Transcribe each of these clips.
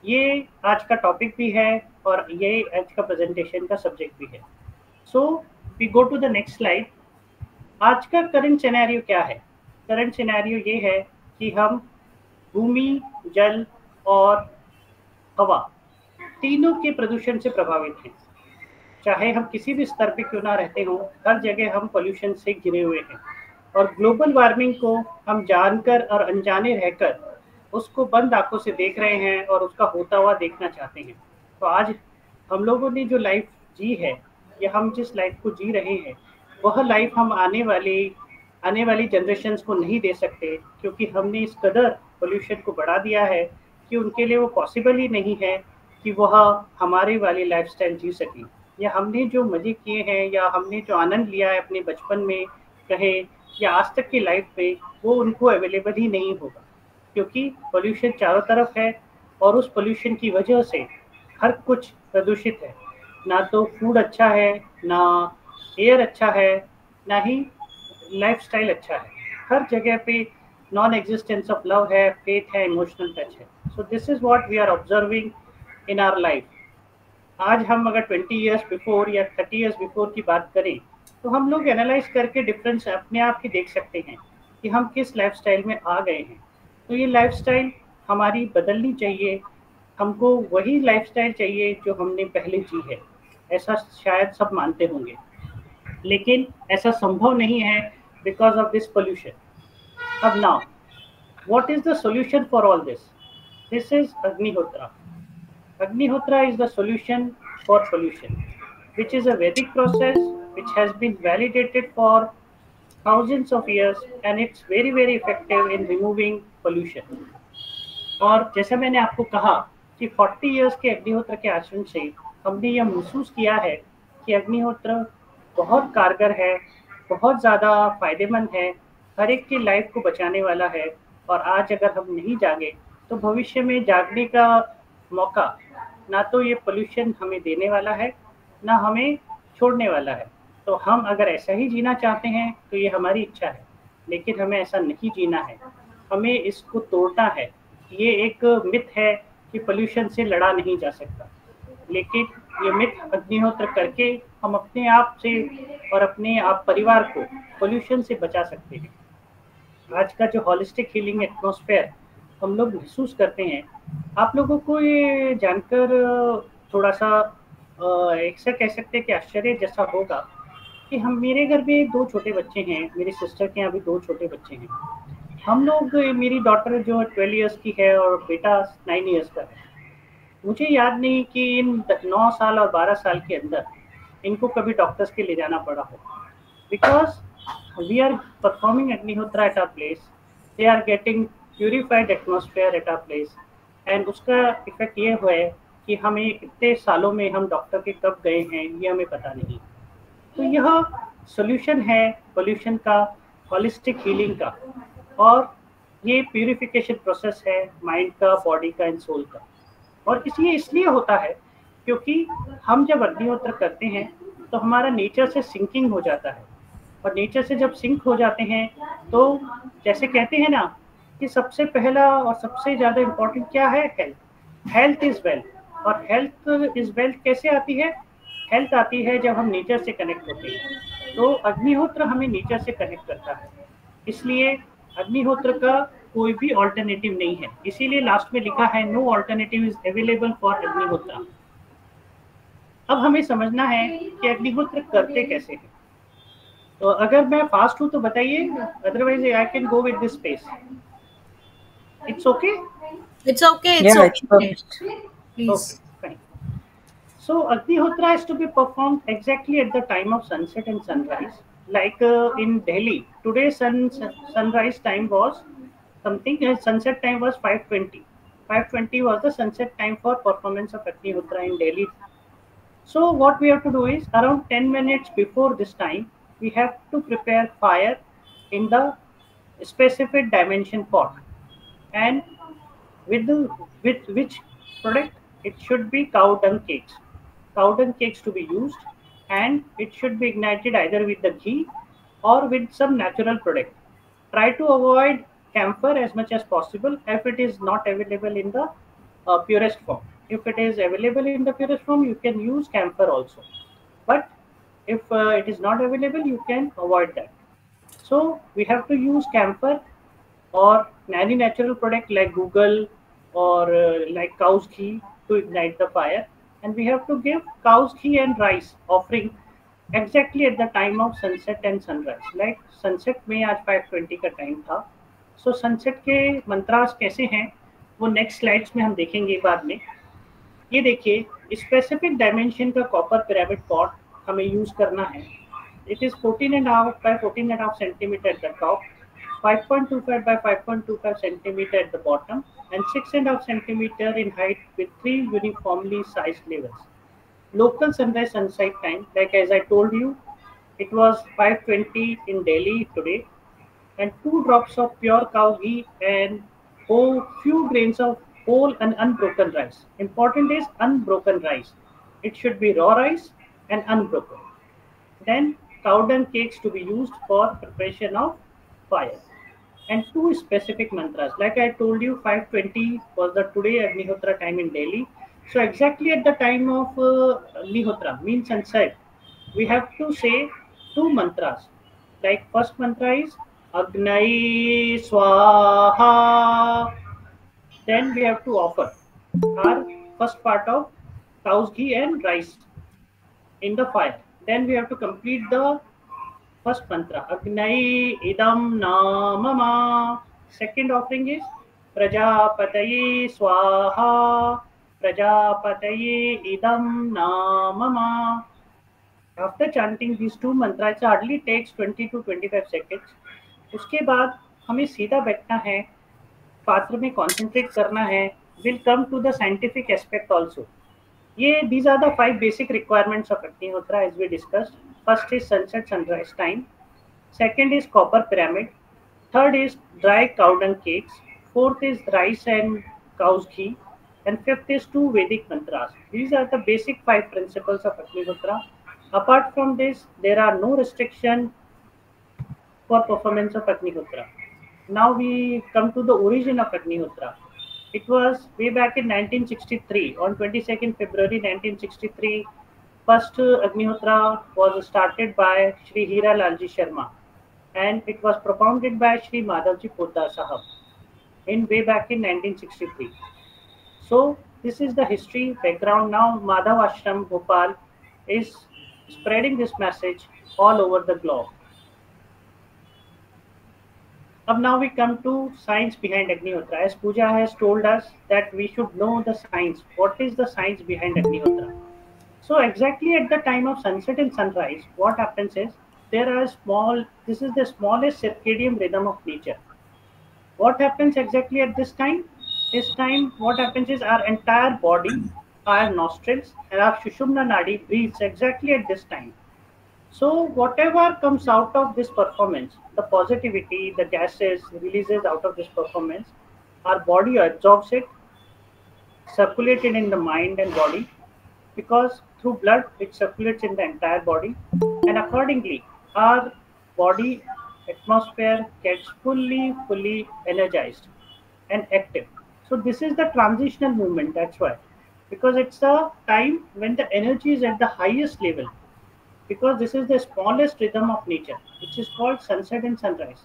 ये आज का टॉपिक भी है और ये आज का प्रेजेंटेशन का सब्जेक्ट भी है। So we go to the next slide. आज का करंट सिनेरियो क्या है? करंट सिनेरियो ये है कि हम भूमि, जल और हवा तीनों के प्रदूषण से प्रभावित हैं। चाहे हम किसी भी स्तर पे क्यों ना रहते हों, हर जगह हम पोल्यूशन से घिरे हुए हैं। और ग्लोबल वार्मिंग को हम जानकर और अनजाने रहकर उसको बंद आंखों से देख रहे हैं और उसका होता हुआ देखना चाहते हैं। तो आज हम लोगों ने जो लाइफ जी है या हम जिस लाइफ को जी रहे हैं, वह लाइफ हम आने वाली जनरेशन्स को नहीं दे सकते, क्योंकि हमने इस कदर पोल्यूशन को बढ़ा दिया है कि उनके लिए वो पॉसिबल ही नहीं है कि वह हमारी वाली लाइफस्टाइल जी सकें। या हमने जो मज़े किए हैं या हमने जो आनंद लिया है अपने बचपन में कहे या आज तक की लाइफ में, वो उनको अवेलेबल ही नहीं होगा, क्योंकि पोल्यूशन चारों तरफ है। और उस पोल्यूशन की वजह से हर कुछ प्रदूषित है। ना तो फूड अच्छा है, ना एयर अच्छा है, ना ही लाइफस्टाइल अच्छा है। हर जगह पे नॉन एग्जिस्टेंस ऑफ लव है, फेथ है, इमोशनल टच है। So this is what we are observing in our life. आज हम अगर 20 इयर्स बिफोर या 30 इयर्स बिफोर की बात करें, तो हम लोग एनालाइज करके डिफरेंस अपने आप ही देख सकते हैं कि हम किस लाइफस्टाइल में आ गए हैं। तो ये लाइफस्टाइल हमारी बदलनी चाहिए। हमको वही लाइफस्टाइल चाहिए जो हमने पहले जी है। ऐसा शायद सब मानते होंगे, लेकिन ऐसा संभव नहीं है बिकॉज ऑफ दिस पोल्यूशन। अब now, what is the solution for all this? This is Agnihotra. Agnihotra is the solution for pollution, which is a Vedic process which has been validated for thousands of years, and it's very very effective in removing pollution. और जैसा मैंने आपको कहा कि 40 years के अग्निहोत्र के आचरण से हमने यह महसूस किया है कि अग्निहोत्र बहुत कारगर है, बहुत ज़्यादा फायदेमंद है, हर एक की लाइफ को बचाने वाला है। और आज अगर हम नहीं जागे, तो भविष्य में जागने का मौका ना तो ये पोल्यूशन हमें देने वाला है, ना हमें छोड़ने वाला है। तो हम अगर ऐसा ही जीना चाहते हैं तो ये हमारी इच्छा है, लेकिन हमें ऐसा नहीं जीना है। हमें इसको तोड़ना है। ये एक मिथ है कि पोल्यूशन से लड़ा नहीं जा सकता, लेकिन ये मिथ अग्निहोत्र करके हम अपने आप से और अपने आप परिवार को पोल्यूशन से बचा सकते हैं। आज का जो होलिस्टिक हीलिंग एटमॉस्फेयर हम लोग महसूस करते हैं, आप लोगों को ये जानकर थोड़ा सा एक सा कह सकते हैं कि आश्चर्य जैसा होगा कि हम मेरे घर में दो छोटे बच्चे हैं, मेरी सिस्टर के यहाँ भी दो छोटे बच्चे हैं। हम लोग मेरी डॉटर जो 12 इयर्स की है और बेटा 9 इयर्स का है। मुझे याद नहीं कि इन 9 साल और 12 साल के अंदर इनको कभी डॉक्टर्स के ले जाना पड़ा हो, because we are performing Agnihotra at our place. They are getting purified atmosphere at our place. And उसका इफेक्ट ये हुआ है कि हमें इतने सालों में हम डॉक्टर के कब गए हैं ये हमें पता नहीं। तो यह सॉल्यूशन है पोल्यूशन का, होलिस्टिक हीलिंग का। और ये प्यूरिफिकेशन प्रोसेस है माइंड का, बॉडी का एंड सोल का। और इसलिए इसलिए होता है क्योंकि हम जब अग्निहोत्र करते हैं तो हमारा नेचर से सिंकिंग हो जाता है। और नेचर से जब सिंक हो जाते हैं, तो जैसे कहते हैं ना कि सबसे पहला और सबसे ज़्यादा इम्पोर्टेंट क्या है? हेल्थ। Health is wealth. और हेल्थ इज़ वेल्थ कैसे आती है? हेल्थ आती है जब हम नेचर से कनेक्ट होते हैं। तो अग्निहोत्र हमें नेचर से कनेक्ट करता है। इसलिए अग्निहोत्र का कोई भी ऑल्टरनेटिव नहीं है। इसीलिए लास्ट में लिखा है no alternative is available for Agnihotra. अब हमें समझना है कि अग्निहोत्र करते कैसे हैं। तो अगर मैं फास्ट हूँ तो बताइए, otherwise I can go with this space. It's okay? It's okay. It's Yeah, it's okay. perfect. Okay, Please. Fine. So Agnihotра is to be performed exactly at the time of sunset and sunrise. Like in Delhi, today's sunrise time was something. Sunset time was 5:20. 5:20 was the sunset time for performance of Agnihotra in Delhi. So what we have to do is around 10 minutes before this time, we have to prepare fire in the specific dimension pot. And with which product? It should be cow dung cakes. Cow dung cakes to be used, and it should be ignited either with the ghee or with some natural product. Try to avoid camphor as much as possible if it is not available in the purest form. If it is available in the purest form, you can use camphor also. But if it is not available, you can avoid that. So we have to use camphor or any natural product like Google or like cow's ghee to ignite the fire. And we have to give cow's ghee and rice offering exactly at the time of sunset and sunrise. Like sunset में आज 5:20 का time था. So sunset के मंत्रास कैसे हैं वो next slides में हम देखेंगे बाद में. ये देखिए स्पेसिफिक डायमेंशन का कॉपर पिरामिड पॉट हमें यूज करना है. It is 14.5 by 14.5 centimeter at the top, 5.25 by 5.25 centimeter at the bottom, and 6.5 centimeter in height with three uniformly sized levels. Local sunrise sunset time, like as I told you, it was 5:20 in Delhi today, and 2 drops of pure cow ghee and few grains of whole and unbroken rice. Important is unbroken rice. It should be raw rice and unbroken. Then cow dung cakes to be used for preparation of fire. And two specific mantras. Like I told you, 5:20 was the today Agnihotra time in Delhi. So exactly at the time of Agnihotra, means sunset, we have to say two mantras. Like first mantra is Agnai Swaha. Then we have to offer our first part of cow's ghee and rice in the fire. Then we have to complete the first mantra, Agnai Idam Namama. Second offering is Prajapataye Swaha. Prajapataye Idam Namama. After chanting these two mantras, it hardly takes 20 to 25 seconds. उसके बाद हमें सीधा बैठना है, पात्र में concentrate करना है. Will come to the scientific aspect also. ये these are the 5 basic requirements of Agnihotra as we discussed. First is sunset sunrise time. Second is copper pyramid. Third is dry cow dung cakes. Fourth is rice and cow's ghee. And fifth is two Vedic mantras. These are the basic 5 principles of Agnihotra. Apart from this, there are no restriction for performance of Agnihotra. Now we come to the origin of Agnihotra. It was way back in 1963, on 22nd February 1963, first Agnihotra was started by Shri Hira Lalji Sharma, and it was propounded by Shri Madhavji Poddar Sahab in way back in 1963. So this is the history background. Now Madhav Ashram Bhopal is spreading this message all over the globe. Now we come to science behind Agnihotra. As Pooja has told us that we should know the science. What is the science behind Agnihotra? So exactly at the time of sunset and sunrise, what happens is this is the smallest circadian rhythm of nature. What happens exactly at this time? This time what happens is our entire body, our nostrils and our Shushumna Nadi breathes exactly at this time. So whatever comes out of this performance, the positivity, the gases releases out of this performance, our body absorbs it, circulates it in the mind and body, because through blood it circulates in the entire body, and accordingly our body atmosphere gets fully energized and active. So this is the transitional movement. That's why, because it's the time when the energy is at the highest level, because this is the smallest rhythm of nature, which is called sunset and sunrise.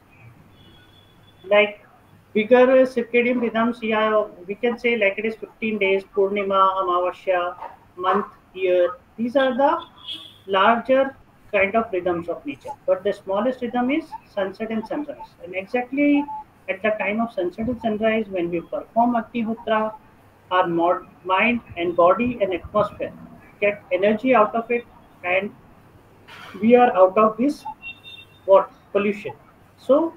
Like bigger circadian rhythms, yeah, we can say like it is 15 days, Purnima, Amavasya, month, year. These are the larger kind of rhythms of nature. But the smallest rhythm is sunset and sunrise. And exactly at the time of sunset and sunrise, when we perform Agnihotra, our mind and body and atmosphere get energy out of it, and we are out of this what pollution. So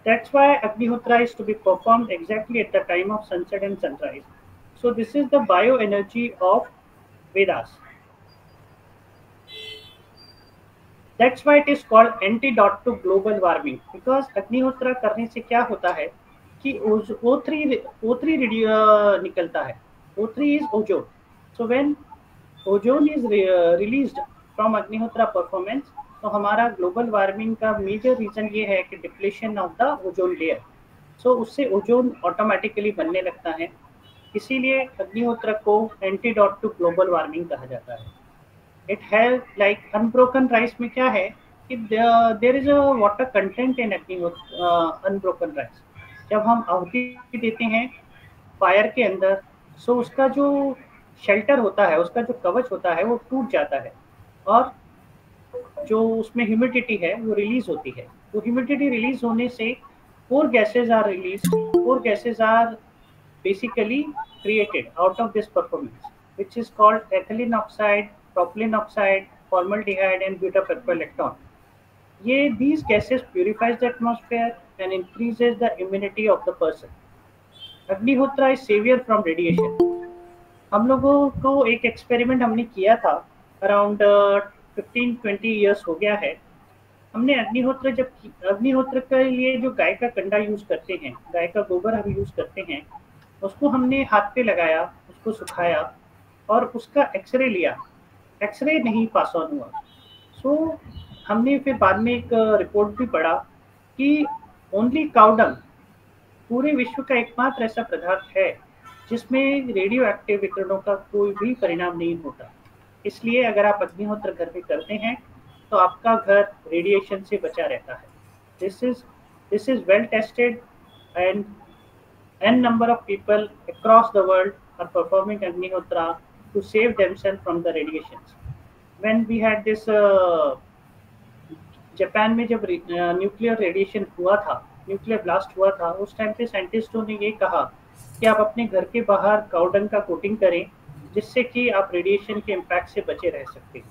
that's why Agnihotra is to be performed exactly at the time of sunset and sunrise. So this is the bioenergy of Vedas. That's why it is called antidote to global warming, because अग्निहोत्र करने से क्या होता है कि O3 निकलता है. O3 is ozone. So when ozone is released from अग्निहोत्र performance, तो हमारा ग्लोबल वार्मिंग का मेजर रीजन ये है कि depletion of the ozone layer. So उससे ओजोन ऑटोमेटिकली बनने लगता है. इसीलिए अग्निहोत्र को एंटीडोट टू ग्लोबल वार्मिंग कहा जाता है। It has like unbroken rice में क्या है कि there is a water content in Agnihotra unbroken rice. जब हम आहुति देते हैं फायर के अंदर, सो उसका जो शेल्टर होता है, उसका जो कवच होता है वो टूट जाता है, और जो उसमें ह्यूमिडिटी है वो रिलीज होती है। तो ह्यूमिडिटी रिलीज होने से four gases are release, four gases are basically created out of this performance, which is called ethylene oxide, propylene oxide, formaldehyde, and butapeptolactone. ये these gases purifies the atmosphere and increases the immunity of the person. Agnihotra is savior from radiation. हम लोगों को एक experiment हमने किया था, around 15-20 years हो गया है। हमने अग्निहोत्र के लिए जो गाय का कंडा यूज करते हैं, गाय का गोबर हम यूज करते हैं, उसको हमने हाथ पे लगाया, उसको सुखाया और उसका एक्सरे लिया। एक्सरे नहीं पास ऑन हुआ। सो हमने फिर बाद में एक रिपोर्ट भी पढ़ा कि ओनली काउडंग पूरे विश्व का एकमात्र ऐसा पदार्थ है जिसमें रेडियो एक्टिव विकिरणों का कोई भी परिणाम नहीं होता। इसलिए अगर आप अग्निहोत्र घर में करते हैं तो आपका घर रेडिएशन से बचा रहता है। This is well tested, and n number of people across the world are performing Agnihotra to save themselves from the radiations. When we had this Japan में जब न्यूक्लियर रेडिएशन हुआ था, न्यूक्लियर ब्लास्ट हुआ था, उस टाइम पे साइंटिस्टों ने ये कहा कि आप अपने घर के बाहर काउडंग का कोटिंग करें, जिससे कि आप रेडिएशन के इम्पैक्ट से बचे रह सकते हैं।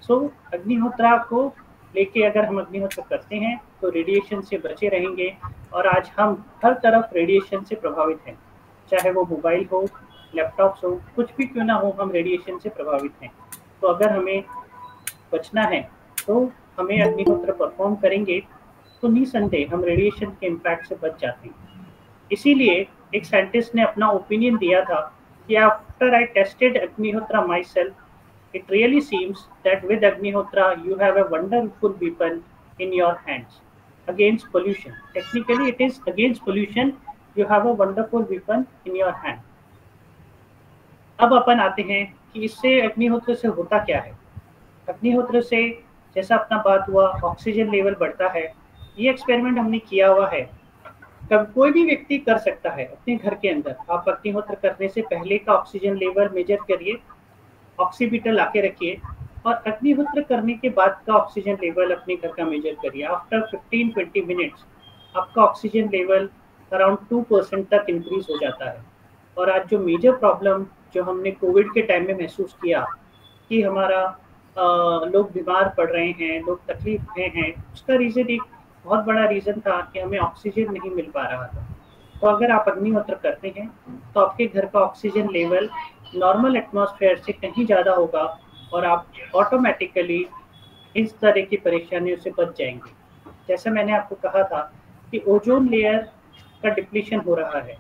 सो अग्निहोत्रा को लेके अगर हम अग्निहोत्र करते हैं तो रेडिएशन से बचे रहेंगे, और आज हम हर तरफ रेडिएशन से प्रभावित हैं, चाहे वो मोबाइल हो, लैपटॉप्स हो, कुछ भी क्यों ना हो, हम रेडिएशन से प्रभावित हैं। तो अगर हमें बचना है तो हमें अग्निहोत्र परफॉर्म करेंगे तो निसंदेह हम रेडिएशन के इम्पैक्ट से बच जाते हैं। इसीलिए एक साइंटिस्ट ने अपना ओपिनियन दिया था कि after I tasted Agnihotra my self, it really seems that with Agnihotra you have a wonderful weapon in your hands against pollution. Technically it is against pollution, you have a wonderful weapon in your hand. अब अपन आते हैं कि इससे अग्निहोत्र से होता क्या है। अग्निहोत्र से जैसा अपना बात हुआ, ऑक्सीजन लेवल बढ़ता है। ये एक्सपेरिमेंट हमने किया हुआ है, कब कोई भी व्यक्ति कर सकता है अपने घर के अंदर। आप अग्निहोत्र करने से पहले का ऑक्सीजन लेवल मेजर करिए, ऑक्सीमीटर लाके रखिए, और अग्निहोत्र करने के बाद का ऑक्सीजन लेवल अपने घर का मेजर करिए। आफ्टर 15-20 मिनट्स आपका ऑक्सीजन लेवल अराउंड 2% तक इंक्रीज हो जाता है। और आज जो मेजर प्रॉब्लम जो हमने कोविड के टाइम में महसूस किया कि हमारा लोग बीमार पड़ रहे हैं, लोग तकलीफ में हैं, उसका रीज़न एक बहुत बड़ा रीज़न था कि हमें ऑक्सीजन नहीं मिल पा रहा था। तो अगर आप अग्निहोत्र करते हैं तो आपके घर का ऑक्सीजन लेवल नॉर्मल एटमॉस्फेयर से कहीं ज़्यादा होगा, और आप ऑटोमेटिकली इस तरह की परेशानियों से बच जाएंगे। जैसे मैंने आपको कहा था कि ओजोन लेयर का डिप्लीशन हो रहा है,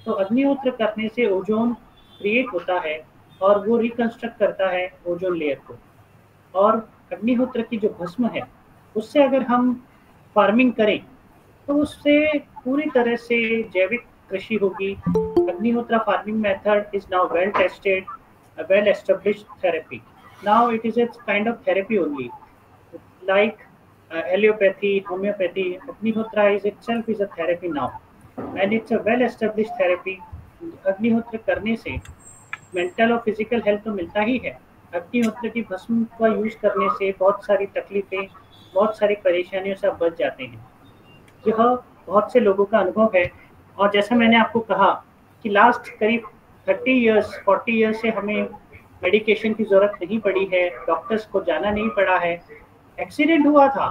तो अग्निहोत्र करने से ओजोन क्रिएट होता है और वो रिकंस्ट्रक्ट करता है ओजोन लेयर को। और अग्निहोत्र की जो भस्म है उससे अगर हम फार्मिंग करें तो उससे पूरी तरह से जैविक कृषि होगी। Agnihotra farming method is now well tested, a well established therapy. Now it is a kind of therapy only, like allopathy, homeopathy. Agnihotra is itself is a therapy now, and it's a well established therapy. अग्निहोत्र करने से mental और physical health तो मिलता ही है। अग्निहोत्र की भस्म का यूज करने से बहुत सारी तकलीफें, बहुत सारी परेशानियों से आप बच जाते हैं। यह बहुत से लोगों का अनुभव है। और जैसा मैंने आपको कहा कि लास्ट करीब 40 ईयर्स से हमें मेडिकेशन की ज़रूरत नहीं पड़ी है, डॉक्टर्स को जाना नहीं पड़ा है। एक्सीडेंट हुआ था,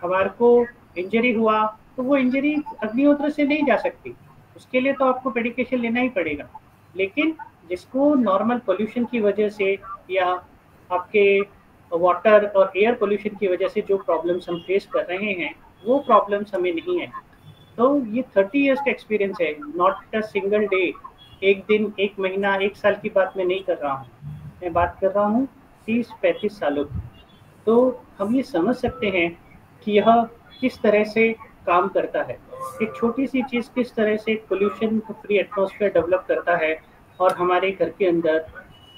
हमारे को इंजरी हुआ, तो वो इंजरी अग्निहोत्र से नहीं जा सकती, उसके लिए तो आपको मेडिकेशन लेना ही पड़ेगा। लेकिन जिसको नॉर्मल पोल्यूशन की वजह से या आपके वाटर और एयर पोल्यूशन की वजह से जो प्रॉब्लम्स हम फेस कर रहे हैं, वो प्रॉब्लम्स हमें नहीं है। तो ये 30 ईयर्स का एक्सपीरियंस है, नॉट अ सिंगल डे, एक दिन, एक महीना, एक साल की बात मैं नहीं कर रहा हूँ, मैं बात कर रहा हूँ 30-35 सालों की। तो हम ये समझ सकते हैं कि यह किस तरह से काम करता है। एक छोटी सी चीज़ किस तरह से एक पोल्यूशन फ्री एटमॉस्फेयर डेवलप करता है और हमारे घर के अंदर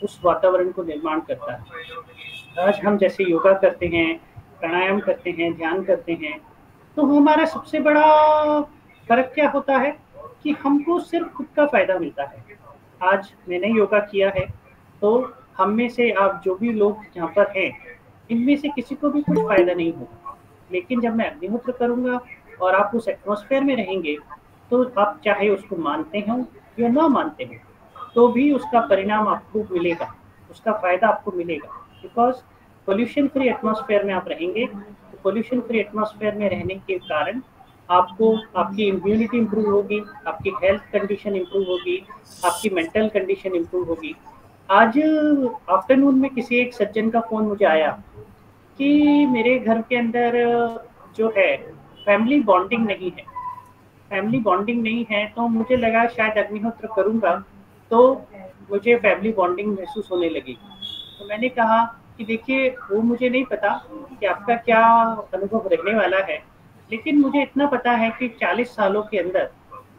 उस वातावरण को निर्माण करता है। आज हम जैसे योगा करते हैं, प्राणायाम करते हैं, ध्यान करते हैं, तो हमारा सबसे बड़ा फ़र्क क्या होता है कि हमको सिर्फ़ खुद का फ़ायदा मिलता है। आज मैंने योगा किया है, तो हम में से आप जो भी लोग यहाँ पर हैं, इनमें से किसी को भी कुछ फ़ायदा नहीं होगा। लेकिन जब मैं अग्निहोत्र करूँगा और आप उस एटमॉस्फेयर में रहेंगे, तो आप चाहे उसको मानते हों या ना मानते हों, तो भी उसका परिणाम आपको मिलेगा, उसका फ़ायदा आपको मिलेगा। बिकॉज़ पॉल्यूशन फ्री एटमॉस्फेयर में आप रहेंगे, तो पॉल्यूशन फ्री एटमॉस्फेयर में रहने के कारण आपको आपकी इम्यूनिटी इम्प्रूव होगी, आपकी हेल्थ कंडीशन इम्प्रूव होगी, आपकी मेंटल कंडीशन इम्प्रूव होगी। आज आफ्टरनून में किसी एक सज्जन का फ़ोन मुझे आया कि मेरे घर के अंदर जो है फैमिली बॉन्डिंग नहीं है। फैमिली बॉन्डिंग नहीं है, तो मुझे लगा शायद अग्निहोत्र करूँगा तो मुझे फैमिली बॉन्डिंग महसूस होने लगेगी। तो मैंने कहा कि देखिए, वो मुझे नहीं पता कि आपका क्या अनुभव रहने वाला है, लेकिन मुझे इतना पता है कि 40 सालों के अंदर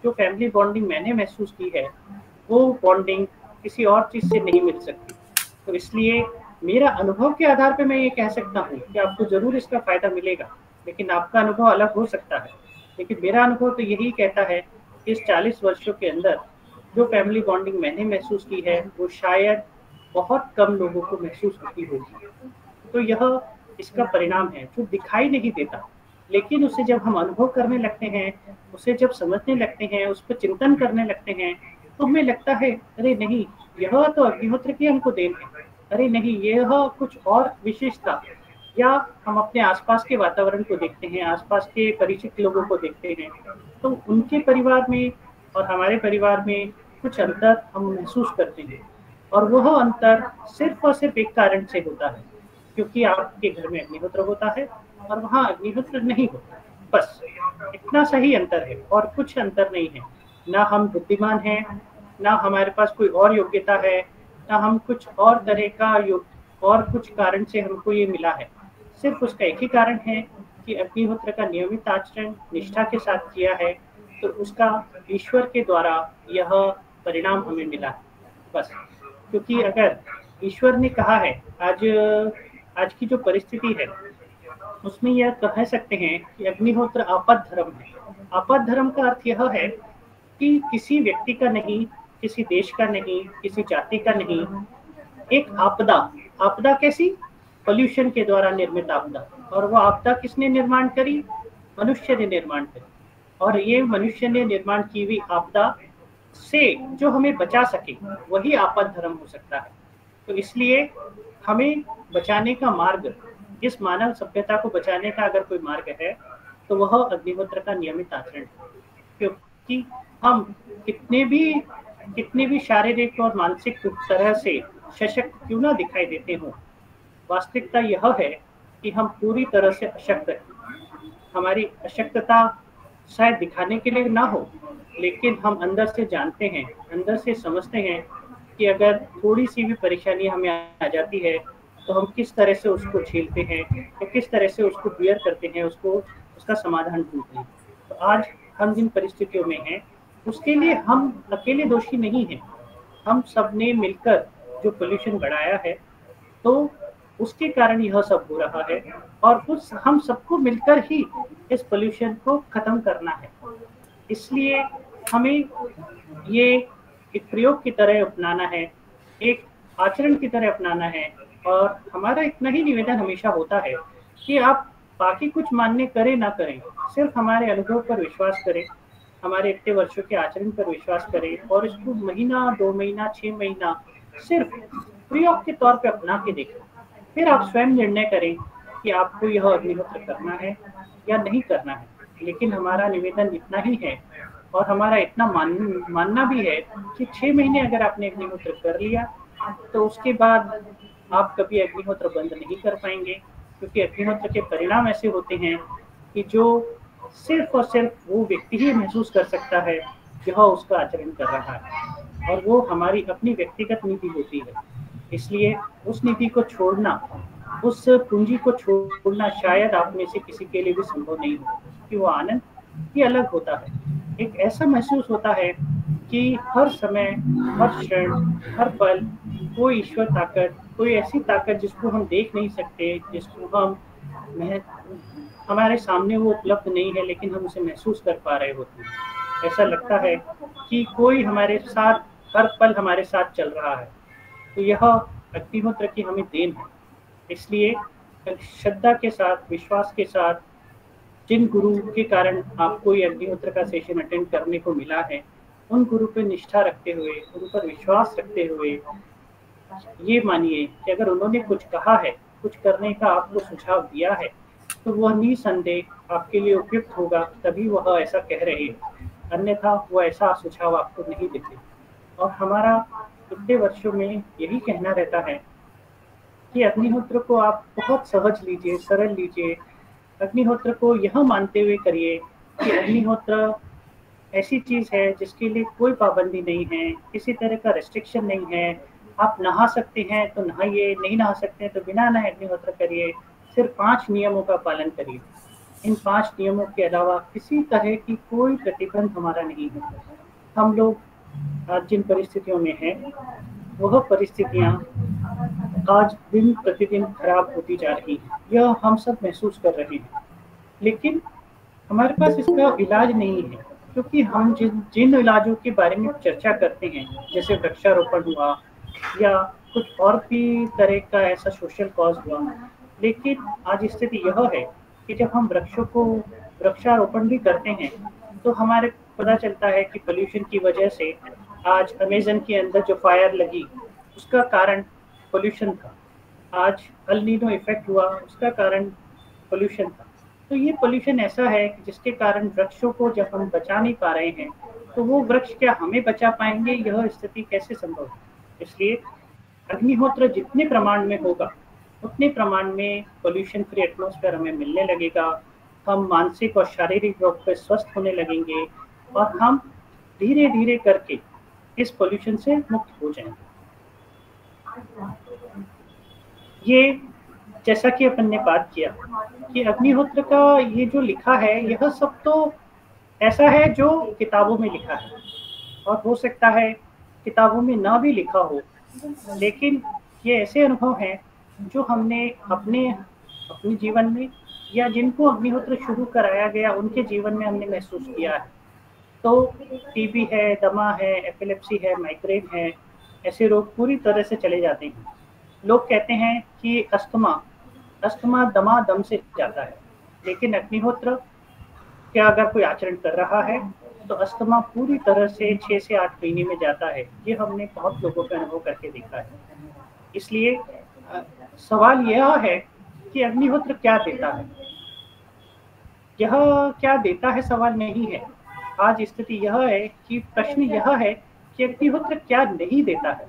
जो फैमिली बॉन्डिंग मैंने महसूस की है, वो बॉन्डिंग किसी और चीज़ से नहीं मिल सकती। तो इसलिए मेरा अनुभव के आधार पे मैं ये कह सकता हूँ कि आपको ज़रूर इसका फ़ायदा मिलेगा, लेकिन आपका अनुभव अलग हो सकता है। लेकिन मेरा अनुभव तो यही कहता है कि इस 40 वर्षों के अंदर जो फैमिली बॉन्डिंग मैंने महसूस की है, वो शायद बहुत कम लोगों को महसूस होती होगी। तो यह इसका परिणाम है जो दिखाई नहीं देता, लेकिन उसे जब हम अनुभव करने लगते हैं, उसे जब समझने लगते हैं, उस पर चिंतन करने लगते हैं, तो हमें लगता है अरे नहीं, यह तो अग्निहोत्र की हमको देन है। अरे नहीं, यह कुछ और विशेष था। या हम अपने आसपास के वातावरण को देखते हैं, आसपास के परिचित लोगों को देखते हैं, तो उनके परिवार में और हमारे परिवार में कुछ अंतर हम महसूस करते हैं। और वह अंतर सिर्फ और सिर्फ एक कारण से होता है, क्योंकि आपके घर में अग्निहोत्र होता है और वहाँ अग्निहोत्र नहीं होता। बस इतना सही अंतर है और कुछ अंतर नहीं है। ना हम बुद्धिमान हैं, ना हमारे पास कोई और योग्यता है, ना हम कुछ और तरह का योग और कुछ कारण से हमको ये मिला है। सिर्फ उसका एक ही कारण है कि अग्निहोत्र का नियमित आचरण निष्ठा के साथ किया है, तो उसका ईश्वर के द्वारा यह परिणाम हमें मिला है। बस, क्योंकि अगर ईश्वर ने कहा है, आज आज की जो परिस्थिति है उसमें यह कह सकते हैं कि अग्निहोत्र आपद धर्म है। आपद धर्म का अर्थ यह है कि किसी व्यक्ति का नहीं, किसी देश का नहीं, किसी जाति का नहीं, एक आपदा। आपदा कैसी? पोल्यूशन के द्वारा निर्मित आपदा। और वो आपदा किसने निर्माण करी? मनुष्य ने निर्माण करी। और ये मनुष्य ने निर्माण की हुई आपदा से जो हमें बचा सके, वही आपद धर्म हो सकता है। तो इसलिए हमें बचाने का मार्ग, इस मानव सभ्यता को बचाने का अगर कोई मार्ग है, तो वह अग्निहोत्र का नियमित आचरण है। क्योंकि हम कितने भी शारीरिक और मानसिक तरह से सशक्त क्यों ना दिखाई देते हों, वास्तविकता यह है कि हम पूरी तरह से अशक्त हैं। हमारी अशक्तता शायद दिखाने के लिए ना हो, लेकिन हम अंदर से जानते हैं, अंदर से समझते हैं कि अगर थोड़ी सी भी परेशानी हमें आ जाती है, तो हम किस तरह से उसको झेलते हैं, तो किस तरह से उसको बियर करते हैं, उसको उसका समाधान ढूंढते हैं। तो आज हम जिन परिस्थितियों में हैं, उसके लिए हम अकेले दोषी नहीं हैं। हम सब ने मिलकर जो पोल्यूशन बढ़ाया है, तो उसके कारण यह सब हो रहा है। और उस हम सबको मिलकर ही इस पोल्यूशन को खत्म करना है। इसलिए हमें ये एक प्रयोग की तरह अपनाना है, एक आचरण की तरह अपनाना है। और हमारा इतना ही निवेदन हमेशा होता है कि आप बाकी कुछ मान्य करें ना करें, सिर्फ हमारे अनुभव पर विश्वास करें, हमारे इतने वर्षों के आचरण पर विश्वास करें और इसको महीना, 2 महीना, 6 महीना सिर्फ प्रयोग के तौर पे अपना के देखें। फिर आप स्वयं निर्णय करें कि आपको यह अग्निहोत्र करना है या नहीं करना है। लेकिन हमारा निवेदन इतना ही है और हमारा इतना मानना भी है कि 6 महीने अगर आपने अग्निहोत्र कर लिया, तो उसके बाद आप कभी अग्निहोत्र बंद नहीं कर पाएंगे, क्योंकि अग्निहोत्र के परिणाम ऐसे होते हैं कि जो सिर्फ और सिर्फ वो व्यक्ति ही महसूस कर सकता है जो उसका आचरण कर रहा है, और वो हमारी अपनी व्यक्तिगत नीति होती है। इसलिए उस नीति को छोड़ना, उस पूंजी को छोड़ना शायद आप में से किसी के लिए भी संभव नहीं हो, क्योंकि वो आनंद ये अलग होता है। एक ऐसा महसूस होता है कि हर समय, हर क्षण, हर पल कोई ईश्वर ताकत, कोई ऐसी ताकत जिसको हम देख नहीं सकते, जिसको हम मह हमारे सामने वो उपलब्ध नहीं है, लेकिन हम उसे महसूस कर पा रहे होते हैं। ऐसा लगता है कि कोई हमारे साथ हर पल हमारे साथ चल रहा है। तो यह अग्निहोत्र की हमें देन है। इसलिए श्रद्धा के साथ, विश्वास के साथ, जिन गुरु के कारण आपको ये अग्निहोत्र का सेशन अटेंड करने को मिला है, उन गुरु पे निष्ठा रखते हुए, उन पर विश्वास रखते हुए, ये मानिए कि अगर उन्होंने कुछ कहा है, कुछ करने का आपको सुझाव दिया है, तो वह निसंदेह आपके लिए उपयुक्त होगा, तभी वह ऐसा कह रहे हैं। अन्यथा वो ऐसा सुझाव आपको नहीं देते। और हमारा इतने वर्षों में यही कहना रहता है कि अग्निहोत्र को आप बहुत सहज लीजिए, सरल लीजिए। अग्निहोत्र को यह मानते हुए करिए कि अग्निहोत्र ऐसी चीज़ है जिसके लिए कोई पाबंदी नहीं है, किसी तरह का रिस्ट्रिक्शन नहीं है। आप नहा सकते हैं तो नहाइए, नहीं नहा सकते हैं तो बिना नहाए अग्निहोत्र करिए। सिर्फ 5 नियमों का पालन करिए। इन 5 नियमों के अलावा किसी तरह की कोई प्रतिबंध हमारा नहीं है। हम लोग आज जिन परिस्थितियों में हैं, वह परिस्थितियाँ आज दिन प्रतिदिन खराब होती जा रही हैं। यह हम सब महसूस कर रहे हैं। लेकिन हमारे पास इसका इलाज नहीं है, क्योंकि हम जिन जिन इलाजों के बारे में चर्चा करते हैं, जैसे वृक्षारोपण हुआ या कुछ और भी तरह का ऐसा सोशल कॉज हुआ, लेकिन आज स्थिति यह है कि जब हम वृक्षों को वृक्षारोपण भी करते हैं, तो हमारे पता चलता है कि पोल्यूशन की वजह से आज अमेज़न के अंदर जो फायर लगी, उसका कारण पोल्यूशन था। आज अल नीनो इफेक्ट हुआ, उसका कारण पोल्यूशन था। तो ये पोल्यूशन ऐसा है कि जिसके कारण वृक्षों को जब हम बचा नहीं पा रहे हैं, तो वो वृक्ष क्या हमें बचा पाएंगे? यह स्थिति कैसे संभव है? इसलिए अग्निहोत्र जितने प्रमाण में होगा, उतने प्रमाण में पोल्यूशन फ्री एटमॉस्फेयर हमें मिलने लगेगा। हम मानसिक और शारीरिक रूप से स्वस्थ होने लगेंगे और हम धीरे धीरे करके इस पोल्यूशन से मुक्त हो जाएंगे। ये जैसा कि अपन ने बात किया कि अग्निहोत्र का ये जो लिखा है, यह सब तो ऐसा है जो किताबों में लिखा है, और हो सकता है किताबों में ना भी लिखा हो, लेकिन ये ऐसे अनुभव हैं जो हमने अपने अपने जीवन में या जिनको अग्निहोत्र शुरू कराया गया उनके जीवन में हमने महसूस किया है। तो टीबी है, दमा है, एपिलेप्सी है, माइग्रेन है, ऐसे रोग पूरी तरह से चले जाते हैं। लोग कहते हैं कि अस्थमा अस्थमा दमा दम से जाता है, लेकिन अग्निहोत्र क्या अगर कोई आचरण कर रहा है तो अस्थमा पूरी तरह से 6 से 8 महीने में जाता है। ये हमने बहुत लोगों का अनुभव करके देखा है। इसलिए सवाल यह है कि अग्निहोत्र क्या देता है? यह क्या देता है सवाल नहीं है। आज स्थिति यह है कि प्रश्न यह है कि अग्निहोत्र क्या नहीं देता है।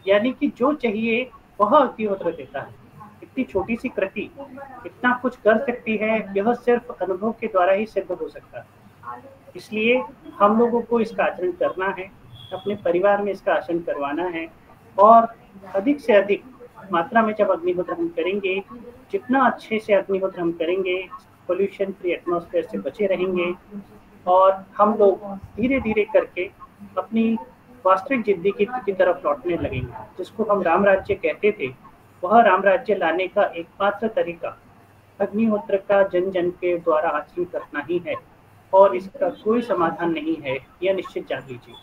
यानी कि जो चाहिए वह अग्निहोत्र देता है। इतनी छोटी सी कृति इतना कुछ कर सकती है, यह सिर्फ अनुभव के द्वारा ही सिद्ध हो सकता है। इसलिए हम लोगों को इसका आचरण करना है, अपने परिवार में इसका आचरण करवाना है, और अधिक से अधिक मात्रा में जब अग्निहोत्र हम करेंगे, जितना अच्छे से अग्निहोत्र हम करेंगे, पोल्यूशन फ्री एटमॉस्फेयर से बचे रहेंगे और हम लोग धीरे धीरे करके अपनी वास्तविक जिंदगी की तरफ लौटने लगेंगे। जिसको हम राम राज्य कहते थे, वह राम राज्य लाने का एकमात्र तरीका अग्निहोत्र का जन जन के द्वारा आचरण करना ही है, और इसका कोई समाधान नहीं है, यह निश्चित जान लीजिए।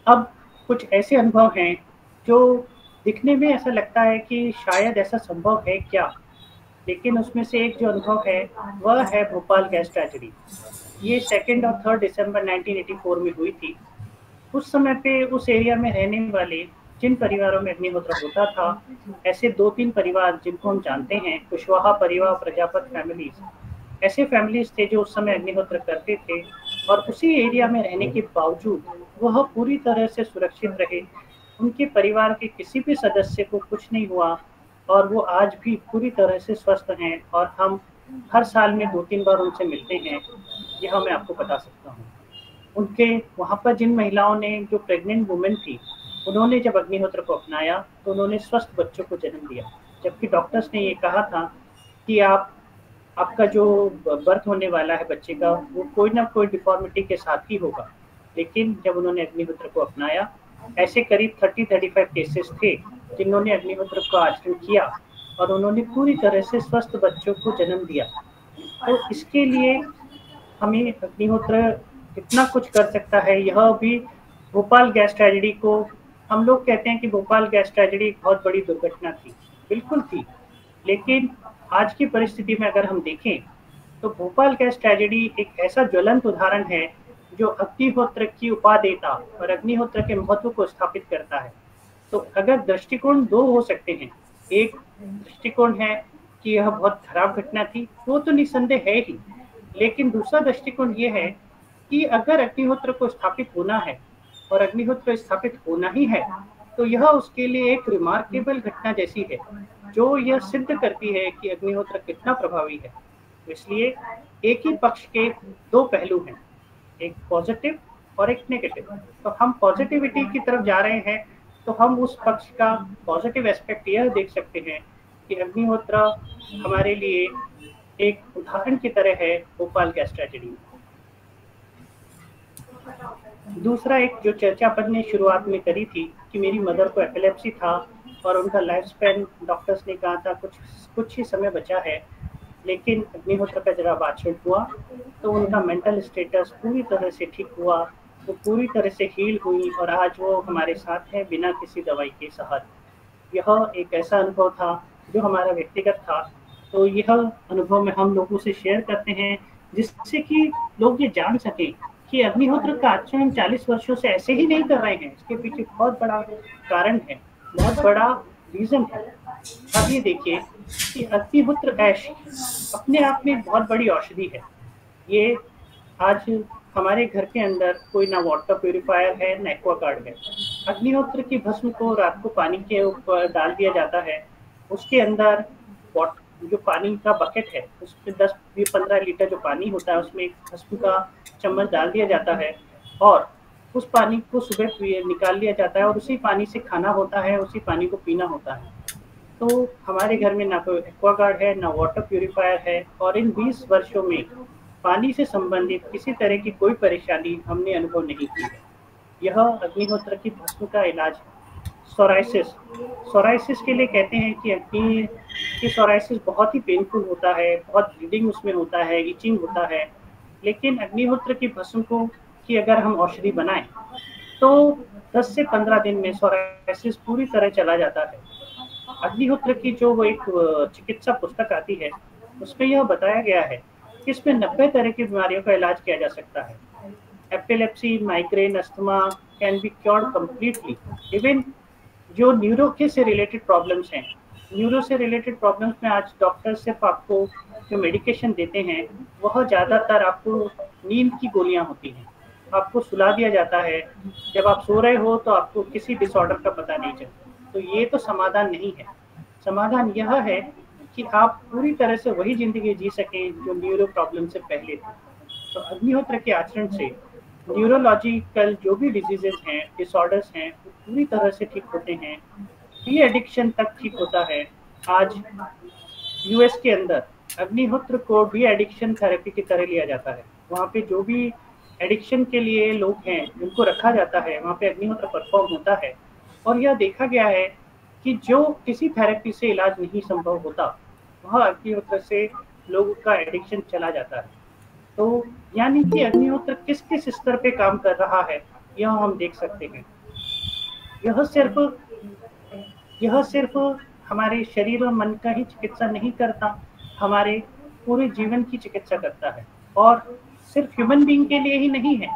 अब कुछ ऐसे अनुभव हैं जो दिखने में ऐसा लगता है कि शायद ऐसा संभव है क्या, लेकिन उसमें से एक जो अनुभव है वह है भोपाल गैस ट्रेजेडी। ये 2 और 3 दिसंबर 1984 में हुई थी। उस समय पे उस एरिया में रहने वाले जिन परिवारों में अग्निहोत्र होता था, ऐसे 2-3 परिवार जिनको हम जानते हैं, कुशवाहा परिवार, प्रजापत फैमिलीज, ऐसे फैमिलीज थे जो उस समय अग्निहोत्र करते थे, और उसी एरिया में रहने के बावजूद वह पूरी तरह से सुरक्षित रहे। उनके परिवार के किसी भी सदस्य को कुछ नहीं हुआ और वो आज भी पूरी तरह से स्वस्थ हैं, और हम हर साल में 2-3 बार उनसे मिलते हैं। यह मैं आपको बता सकता हूँ। उनके वहाँ पर जिन महिलाओं ने, जो प्रेग्नेंट वुमेन थी, उन्होंने जब अग्निहोत्र को अपनाया तो उन्होंने स्वस्थ बच्चों को जन्म दिया, जबकि डॉक्टर्स ने ये कहा था कि आप आपका जो बर्थ होने वाला है बच्चे का, वो कोई ना कोई डिफॉर्मिटी के साथ ही होगा। लेकिन जब उन्होंने अग्निहोत्र को अपनाया, ऐसे करीब 30-35 केसेस थे जिन्होंने अग्निहोत्र का आचरण किया और उन्होंने पूरी तरह से स्वस्थ बच्चों को जन्म दिया। तो इसके लिए हमें अग्निहोत्र कितना कुछ कर सकता है, यह भी भोपाल गैस ट्रेजेडी को, हम लोग कहते हैं कि भोपाल गैस ट्रेजेडी एक बहुत बड़ी दुर्घटना थी, बिल्कुल थी। लेकिन आज की परिस्थिति में अगर हम देखें तो भोपाल गैस ट्रेजेडी एक ऐसा ज्वलंत उदाहरण है जो अग्निहोत्र की उपादेयता और अग्निहोत्र के महत्व को स्थापित करता है। तो अगर दृष्टिकोण दो हो सकते हैं, एक दृष्टिकोण है कि यह बहुत खराब घटना थी, वो तो निसंदेह है ही, लेकिन दूसरा दृष्टिकोण ये है कि अगर अग्निहोत्र को स्थापित होना है और अग्निहोत्र स्थापित होना ही है, तो यह उसके लिए एक रिमार्केबल घटना जैसी है जो यह सिद्ध करती है कि अग्निहोत्र कितना प्रभावी है। इसलिए एक ही पक्ष के दो पहलू हैं, एक पॉजिटिव और एक नेगेटिव। तो हम पॉजिटिविटी की तरफ जा रहे हैं, तो हम उस पक्ष का पॉजिटिव एस्पेक्ट यह देख सकते हैं कि अग्निहोत्र हमारे लिए एक उदाहरण की तरह है भोपाल गैस ट्रेजेडी में। दूसरा एक जो चर्चा अपन ने शुरुआत में करी थी कि मेरी मदर को एपिलेप्सी था और उनका लाइफ स्पैन डॉक्टर्स ने कहा था कुछ ही समय बचा है, लेकिन अग्निहोत्र का जब आचरण हुआ तो उनका मेंटल स्टेटस पूरी तरह से ठीक हुआ, वो पूरी तरह से हील हुई और आज वो हमारे साथ है बिना किसी दवाई के सहारे। यह एक ऐसा अनुभव था जो हमारा व्यक्तिगत था, तो यह अनुभव में हम लोगों से शेयर करते हैं जिससे कि लोग ये जान सकें कि अग्निहोत्र का आचरण 40 वर्षों से ऐसे ही नहीं कर रहे हैं, इसके पीछे बहुत बड़ा कारण है, बहुत बड़ा रीजन है। अब ये देखिए कि अग्निहोत्र ऐश अपने आप में बहुत बड़ी औषधि है। ये आज हमारे घर के अंदर कोई ना वाटर प्यूरिफायर है ना एक्वागार्ड है। अग्निहोत्र की भस्म को रात को पानी के ऊपर डाल दिया जाता है, उसके अंदर जो पानी का बकेट है उसमें 10-15 लीटर जो पानी होता है उसमें एक भस्म का चम्मच डाल दिया जाता है और उस पानी को सुबह निकाल लिया जाता है और उसी पानी से खाना होता है, उसी पानी को पीना होता है। तो हमारे घर में ना कोई एक्वागार्ड है ना वाटर प्यूरिफायर है और इन 20 वर्षों में पानी से संबंधित किसी तरह की कोई परेशानी हमने अनुभव नहीं की है। यह अग्निहोत्र की भस्म का इलाज है। सोराइसिस, सोराइसिस के लिए कहते हैं कि अग्नि की सोराइसिस बहुत ही पेनफुल होता है, बहुत ब्लीडिंग उसमें होता है, इचिंग होता है, लेकिन अग्निहोत्र की भस्म को की अगर हम औषधि बनाएं तो 10 से 15 दिन में सोराइसिस पूरी तरह चला जाता है। अग्निहोत्र की जो वो एक चिकित्सा पुस्तक आती है उसमें यह बताया गया है कि इसमें 90 तरह की बीमारियों का इलाज किया जा सकता है। Epilepsy, migraine, asthma can be cured completely. Even जो न्यूरो के से रिलेटेड प्रॉब्लम्स हैं, न्यूरो से रिलेटेड प्रॉब्लम्स में आज डॉक्टर सिर्फ आपको जो मेडिकेशन देते हैं वह ज़्यादातर आपको नींद की गोलियां होती हैं, आपको सुला दिया जाता है, जब आप सो रहे हो तो आपको किसी डिसऑर्डर का पता नहीं चलता। तो ये तो समाधान नहीं है। समाधान यह है कि आप पूरी तरह से वही जिंदगी जी सकें जो न्यूरो प्रॉब्लम से पहले थी। तो अग्निहोत्र के आचरण से न्यूरोलॉजिकल जो भी डिजीजेज हैं, डिसऑर्डर्स हैं, वो पूरी तरह से ठीक होते हैं। डी एडिक्शन तक ठीक होता है। आज यूएस के अंदर अग्निहोत्र को डी एडिक्शन थेरेपी की तरह लिया जाता है। वहाँ पे जो भी एडिक्शन के लिए लोग हैं उनको रखा जाता है, वहाँ पे अग्निहोत्र परफॉर्म होता है और यह देखा गया है कि जो किसी थेरेपी से इलाज नहीं संभव होता वह अग्निहोत्र से लोगों का एडिक्शन चला जाता है। तो यानी कि अग्निहोत्र किस किस स्तर पे काम कर रहा है यह हम देख सकते हैं। यह सिर्फ यह सिर्फ हमारे शरीर और मन का ही चिकित्सा नहीं करता, हमारे पूरे जीवन की चिकित्सा करता है। और सिर्फ ह्यूमन बीइंग के लिए ही नहीं है,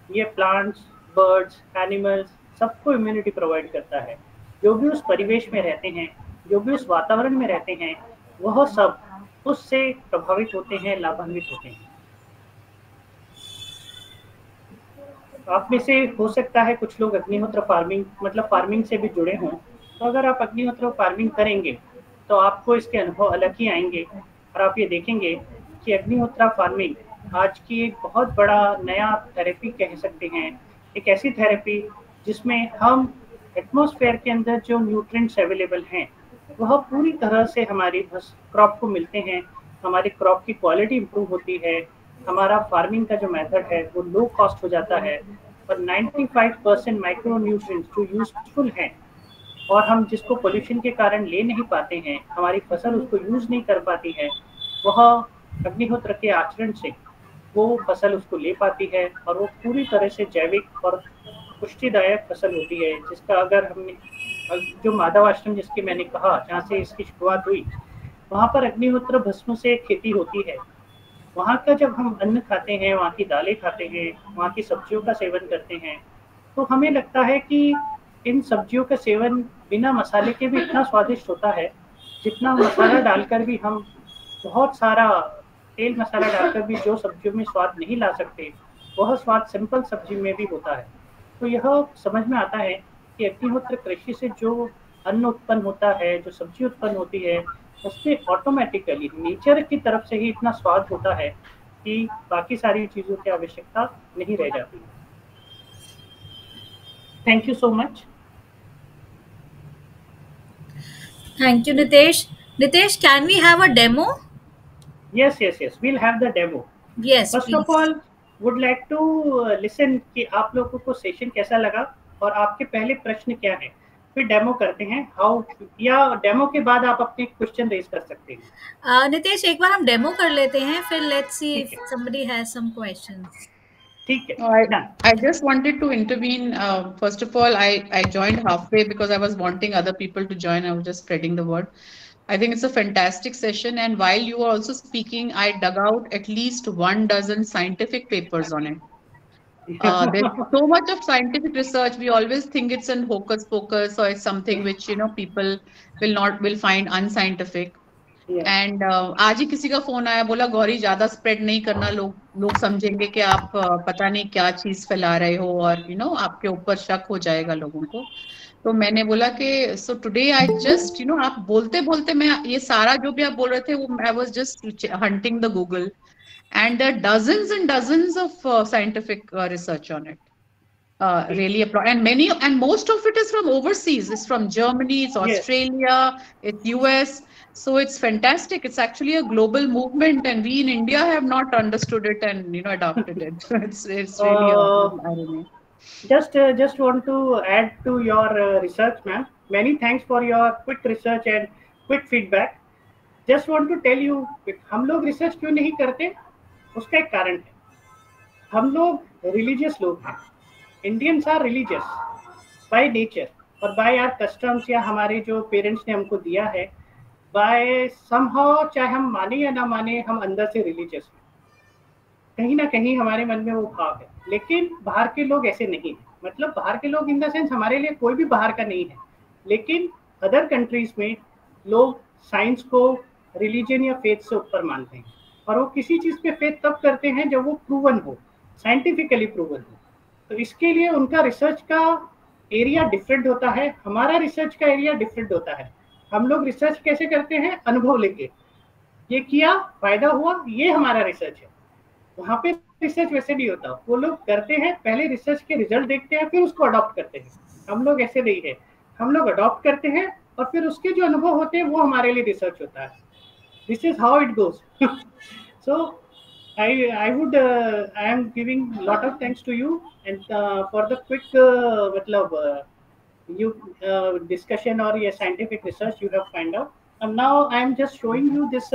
ये प्लांट्स, बर्ड्स, एनिमल्स सबको इम्यूनिटी प्रोवाइड करता है। जो भी उस परिवेश में रहते हैं, जो भी उस वातावरण में रहते हैं, वह सब उससे प्रभावित होते हैं, लाभान्वित होते हैं। आप में से हो सकता है कुछ लोग अग्निहोत्र फार्मिंग मतलब फार्मिंग से भी जुड़े हों, तो अगर आप अग्निहोत्र फार्मिंग करेंगे तो आपको इसके अनुभव अलग ही आएंगे और आप ये देखेंगे कि अग्निहोत्र फार्मिंग आज की एक बहुत बड़ा नया थेरेपी कह सकते हैं। एक ऐसी थेरेपी जिसमें हम एटमॉस्फेयर के अंदर जो न्यूट्रिएंट्स अवेलेबल हैं वह पूरी तरह से हमारी क्रॉप को मिलते हैं हमारी क्रॉप की क्वालिटी इंप्रूव होती है, हमारा फार्मिंग का जो मेथड है वो लो कॉस्ट हो जाता है, और 95% माइक्रो न्यूट्रिएंट्स जो यूजफुल हैं और हम जिसको पोल्यूशन के कारण ले नहीं पाते हैं, हमारी फसल उसको यूज नहीं कर पाती है, वह अग्निहोत्र के आचरण से वो फसल उसको ले पाती है, और वो पूरी तरह से जैविक और पुष्टिदायक फसल होती है, जिसका अगर हमने जो माधव आश्रम जिसकी मैंने कहा जहाँ से इसकी शुरुआत हुई, वहाँ पर अग्निहोत्र भस्म से खेती होती है। वहाँ का जब हम अन्न खाते हैं, वहाँ की दालें खाते हैं, वहाँ की सब्जियों का सेवन करते हैं, तो हमें लगता है कि इन सब्जियों का सेवन बिना मसाले के भी इतना स्वादिष्ट होता है, जितना मसाला डालकर भी हम बहुत सारा तेल मसाला डालकर भी जो सब्जियों में स्वाद नहीं ला सकते, वह स्वाद सिंपल सब्जी में भी होता है। तो यह समझ में आता है कि अग्निहोत्र कृषि से जो अन्न उत्पन्न होता है, जो सब्जी उत्पन्न होती है, उससे ऑटोमेटिकली नेचर की तरफ से ही इतना स्वाद होता है कि बाकी सारी चीज़ों की आवश्यकता नहीं रह जाती। Thank you so much. Thank you, Nitesh. Nitesh, can we have a demo? Yes, yes, yes. We'll have the demo. Yes, First of please. all, would like to listen कि आप लोगों को सेशन कैसा लगा और आपके पहले प्रश्न क्या है, फिर डेमो करते हैं हाउ, या डेमो के बाद आप अपने क्वेश्चन रेज कर सकते हैं। नितेश, एक बार हम डेमो कर लेते हैं, फिर लेट्स सी ठीक इफ है, somebody has some questions. ठीक है, I done. I just wanted to intervene. First of all, I joined halfway because I was wanting other people to join. I was just spreading the word. I think it's a fantastic session. And while you were also speaking, I dug out at least 1 dozen scientific papers on it. There's so much of scientific research. We always think it's an hocus pocus or it's something which people will find unscientific. And आज ही किसी का phone आया, बोला गौरी ज्यादा spread नहीं करना, लोग समझेंगे कि आप पता नहीं क्या चीज फैला रहे हो, और आपके ऊपर शक हो जाएगा लोगों को। तो मैंने बोला कि सो टुडे आई जस्ट आप बोलते बोलते मैं ये सारा जो भी आप बोल रहे थे वो I was just hunting the Google, and dozens and dozens of scientific research on it. Really applaud, and most of it is from overseas. It's from Germany, it's Yes, Australia, it's US. So it's fantastic. It's actually a global movement, and we in India have not understood it and adopted it. It's really irony. just want to add to your research, ma'am. Many thanks for your quick research and quick feedback. Just want to tell you, हम लोग research क्यों नहीं करते, उसका एक कारण है। हम लोग रिलीजियस लोग हैं, Indians are religious by nature और बाय आर कस्टम्स, या हमारे जो पेरेंट्स ने हमको दिया है, बाय समहाउ, चाहे हम माने या ना माने, हम अंदर से रिलीजियस हैं, कहीं ना कहीं हमारे मन में वो भाव है। लेकिन बाहर के लोग ऐसे नहीं है, मतलब बाहर के लोग इन द सेंस हमारे लिए कोई भी बाहर का नहीं है, लेकिन अदर कंट्रीज में लोग साइंस को रिलीजन या फेथ से ऊपर मानते हैं, और वो किसी चीज पे फेथ तब करते हैं जब वो प्रूवन हो, साइंटिफिकली प्रूवन हो। तो इसके लिए उनका रिसर्च का एरिया डिफरेंट होता है, हमारा रिसर्च का एरिया डिफरेंट होता है। हम लोग रिसर्च कैसे करते हैं, अनुभव लेके, ये किया फायदा हुआ, ये हमारा रिसर्च है। वहाँ पे रिसर्च वैसे नहीं होता, वो लोग करते हैं पहले रिसर्च के रिजल्ट देखते हैं, फिर उसको अडॉप्ट करते हैं। हम लोग ऐसे नहीं है, हम लोग अडॉप्ट करते हैं और फिर उसके जो अनुभव होते हैं वो हमारे लिए रिसर्च होता है। This is how it goes. So I would I am giving lot of thanks to you and for the quick मतलब you discussion or your scientific research you have find out, and now I am just showing you this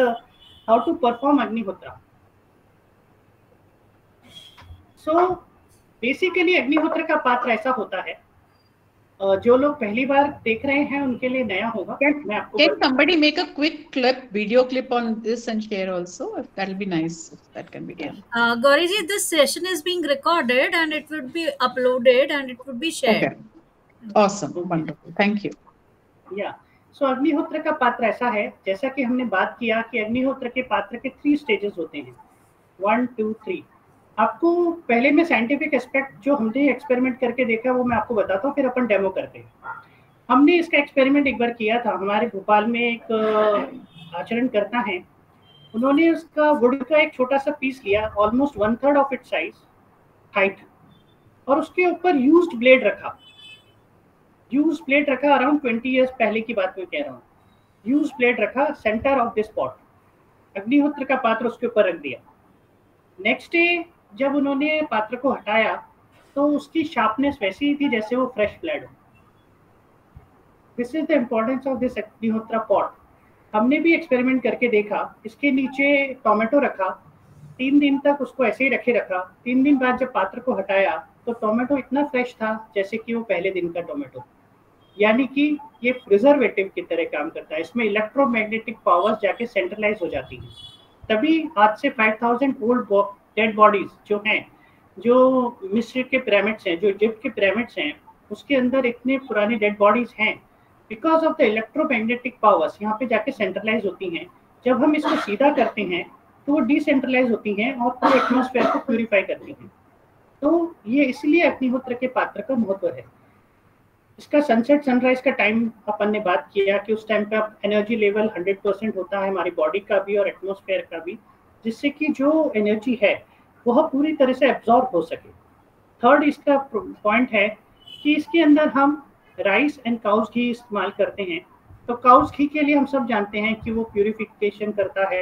how to perform Agnihotra. So basically अग्निहोत्र का पात्र ऐसा होता है, जो लोग पहली बार देख रहे हैं उनके लिए नया होगा। मैं आपको Can somebody make a quick video clip on this and share also? That'll be nice if that can be done. Gauri ji, this session is being recorded and it would be uploaded and it would be shared. Okay. Awesome. Wonderful. Thank you. या सो अग्निहोत्र का पात्र ऐसा है, जैसा कि हमने बात किया कि अग्निहोत्र के पात्र के 3 स्टेजेस होते हैं, 1 2 3। आपको पहले में साइंटिफिक एस्पेक्ट जो हमने एक्सपेरिमेंट करके देखा वो मैं आपको बताता हूँ, फिर अपन डेमो करते हैं। हमने इसका एक्सपेरिमेंट एक बार किया था, हमारे भोपाल में एक आचरण करता है, उन्होंने उसका वुड का एक छोटा सा पीस लिया, almost 1/3 of it size height, और उसके ऊपर यूज्ड ब्लेड रखा। यूज प्लेट रखा, अराउंड 20 इयर्स पहले की बात मैं कह रहा हूँ। यूज प्लेट रखा सेंटर ऑफ दिस पॉट, अग्निहोत्र का पात्र उसके ऊपर रख दिया। नेक्स्ट डे जब उन्होंने पात्र को हटाया तो उसकी शार्पनेस वैसी ही थी जैसे वो फ्रेश ब्लड हो। This is the importance of this Agnihotra pot. हमने भी एक्सपेरिमेंट करके देखा, इसके नीचे टोमेटो रखा, 3 दिन तक उसको ऐसे ही रखे रखा। 3 दिन बाद जब पात्र को हटाया तो टोमेटो इतना फ्रेश था जैसे कि वो पहले दिन का टोमेटो। यानी कि ये प्रिजर्वेटिव की तरह काम करता है, इसमें इलेक्ट्रोमैग्नेटिक पावर्स जाके सेंट्रलाइज हो जाती हैं। तभी आज से 5000 ओल्ड डेड बॉडीज जो हैं, जो मिस्र के पिरामिड्स हैं, जो इजिप्ट के पिरामिड्स हैं, उसके अंदर इतने पुरानी डेड बॉडीज हैं because of the electromagnetic powers यहाँ पे जाके सेंट्रलाइज होती हैं। जब हम इसको सीधा करते हैं तो वो डिसेंट्रलाइज होती हैं और पूरे एटमॉस्फेयर को प्यूरिफाई करती हैं। तो ये इसलिए अग्निहोत्र के पात्र का महत्व है। इसका सनसेट सनराइज का टाइम अपन ने बात किया कि उस टाइम पे एनर्जी लेवल 100% होता है हमारी बॉडी का भी और एटमॉस्फेयर का भी, जिससे कि जो एनर्जी है वह पूरी तरह से एब्जॉर्ब हो सके। थर्ड इसका पॉइंट है कि इसके अंदर हम राइस एंड काउज घी इस्तेमाल करते हैं। तो काउज घी के लिए हम सब जानते हैं कि वो प्यूरिफिकेशन करता है,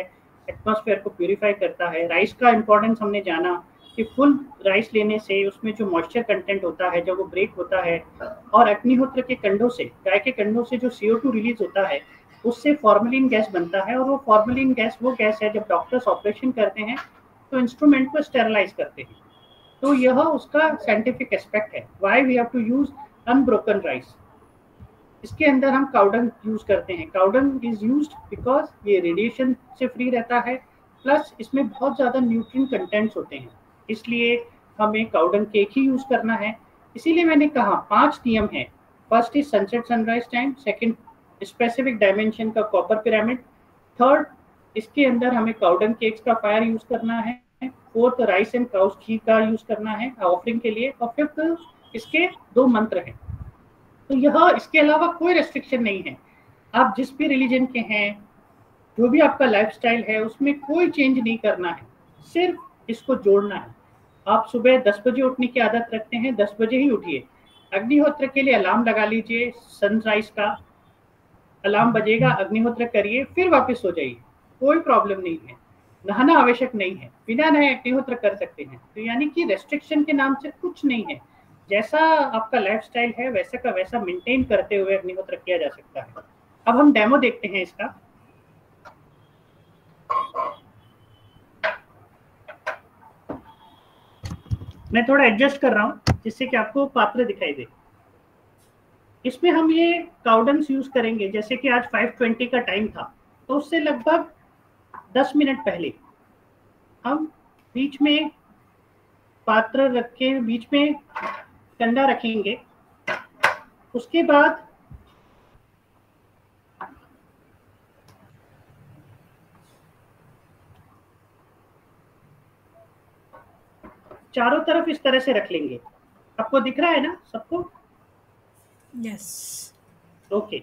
एटमॉस्फेयर को प्यूरिफाई करता है। राइस का इम्पोर्टेंस हमने जाना कि फुल राइस लेने से उसमें जो मॉइस्चर कंटेंट होता है जब वो ब्रेक होता है, और अग्निहोत्र के कंडों से, गाय के कंडों से जो CO2 रिलीज होता है उससे फॉर्मेलिन गैस बनता है। और वो फॉर्मेलिन गैस वो गैस है जब डॉक्टर्स ऑपरेशन करते हैं तो इंस्ट्रूमेंट को स्टेरलाइज करते हैं। तो यह उसका साइंटिफिक एस्पेक्ट है, why we have to use unbroken rice. इसके अंदर हम काउडंग यूज करते हैं। काउडंग इज यूज्ड बिकॉज ये रेडिएशन से फ्री रहता है, प्लस इसमें बहुत ज़्यादा न्यूट्रिएंट कंटेंट्स होते हैं, इसलिए हमें काउडंग केक ही यूज करना है। इसीलिए मैंने कहा 5 नियम है। First is sunset sunrise time, second specific dimension का कॉपर पिरामिड, थर्ड इसके अंदर हमें काउडंग केक्स का फायर यूज करना है, फोर्थ राइस एंड काउज घी का यूज करना है ऑफरिंग के लिए, और फिफ्थ इसके 2 मंत्र हैं। तो यह इसके अलावा कोई रेस्ट्रिक्शन नहीं है। आप जिस भी रिलीजन के हैं, जो भी आपका लाइफस्टाइल है, उसमें कोई चेंज नहीं करना है, सिर्फ इसको जोड़ना है। आप सुबह 10 बजे उठने की आदत रखते हैं, 10 बजे ही उठिए। अग्निहोत्र के लिए अलार्म लगा लीजिए, सनराइज का अलार्म बजेगा, अग्निहोत्र करिए, फिर वापस सो जाइए, कोई प्रॉब्लम नहीं है। नहाना आवश्यक नहीं है, बिना नहाए अग्निहोत्र कर सकते हैं। तो यानी कि रेस्ट्रिक्शन के नाम से कुछ नहीं है, जैसा आपका लाइफस्टाइल है वैसे का वैसा मेंटेन करते हुए अग्निहोत्र किया जा सकता है। अब हम डेमो देखते हैं इसका। मैं थोड़ा एडजस्ट कर रहा हूँ जिससे कि आपको पात्र दिखाई दे। इसमें हम ये काउडंग्स यूज करेंगे, जैसे कि आज 5:20 का टाइम था, तो उससे लगभग 10 मिनट पहले हम बीच में पात्र रख के बीच में कंडा रखेंगे। उसके बाद चारों तरफ इस तरह से रख लेंगे। आपको दिख रहा है ना सबको? यस। ओके।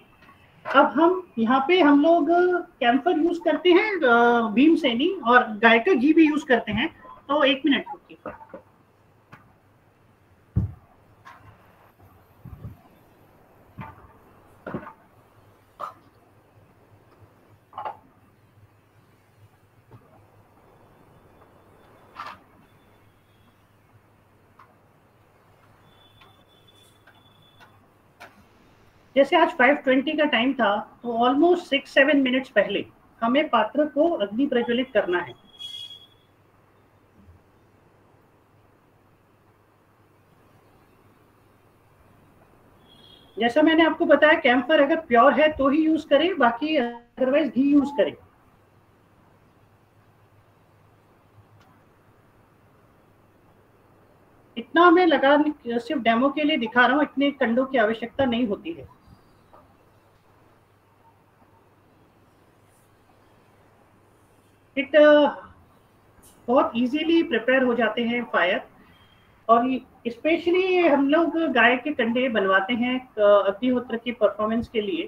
अब हम यहाँ पे हम लोग कैम्फर यूज करते हैं, भीमसेनी, और गाय का घी भी यूज करते हैं। तो 1 मिनट रुकिए। जैसे आज 5:20 का टाइम था, तो ऑलमोस्ट 6-7 मिनट्स पहले हमें पात्र को अग्नि प्रज्वलित करना है। जैसा मैंने आपको बताया, कैम्फर अगर प्योर है तो ही यूज करें, बाकी अदरवाइज घी यूज करें। इतना मैं लगा, सिर्फ डेमो के लिए दिखा रहा हूँ, इतने कंडों की आवश्यकता नहीं होती है। इट बहुत इजीली प्रिपेयर हो जाते हैं फायर, और स्पेशली हम लोग गाय के कंडे बनवाते हैं अग्निहोत्र की परफॉर्मेंस के लिए।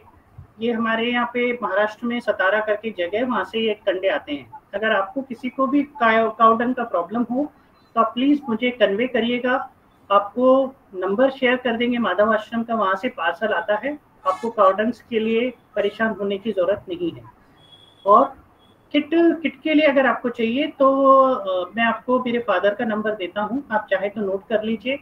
ये हमारे यहाँ पे महाराष्ट्र में सतारा करके जगह, वहाँ से ये कंडे आते हैं। अगर आपको किसी को भी काउडंग का प्रॉब्लम हो तो आप प्लीज़ मुझे कन्वे करिएगा, आपको नंबर शेयर कर देंगे माधव आश्रम का, वहाँ से पार्सल आता है। आपको काउडंग्स के लिए परेशान होने की ज़रूरत नहीं है। और किट के लिए अगर आपको चाहिए तो मैं आपको मेरे फादर का नंबर देता हूँ, आप चाहे तो नोट कर लीजिए।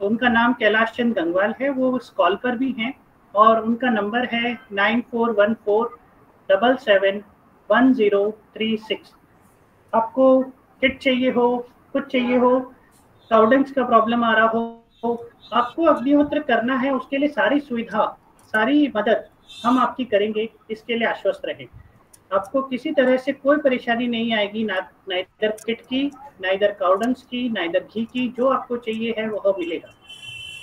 उनका नाम कैलाश चंद गंगवाल है, वो उस कॉल पर भी हैं और उनका नंबर है 9414771036। आपको किट चाहिए हो, कुछ चाहिए हो, काउडेंस का प्रॉब्लम आ रहा हो, आपको अग्निहोत्र करना है, उसके लिए सारी सुविधा, सारी मदद हम आपकी करेंगे, इसके लिए आश्वस्त रहें। आपको किसी तरह से कोई परेशानी नहीं आएगी, ना इधर किट की, ना इधर काउडेंस की, ना इधर घी की। जो आपको चाहिए है वह मिलेगा।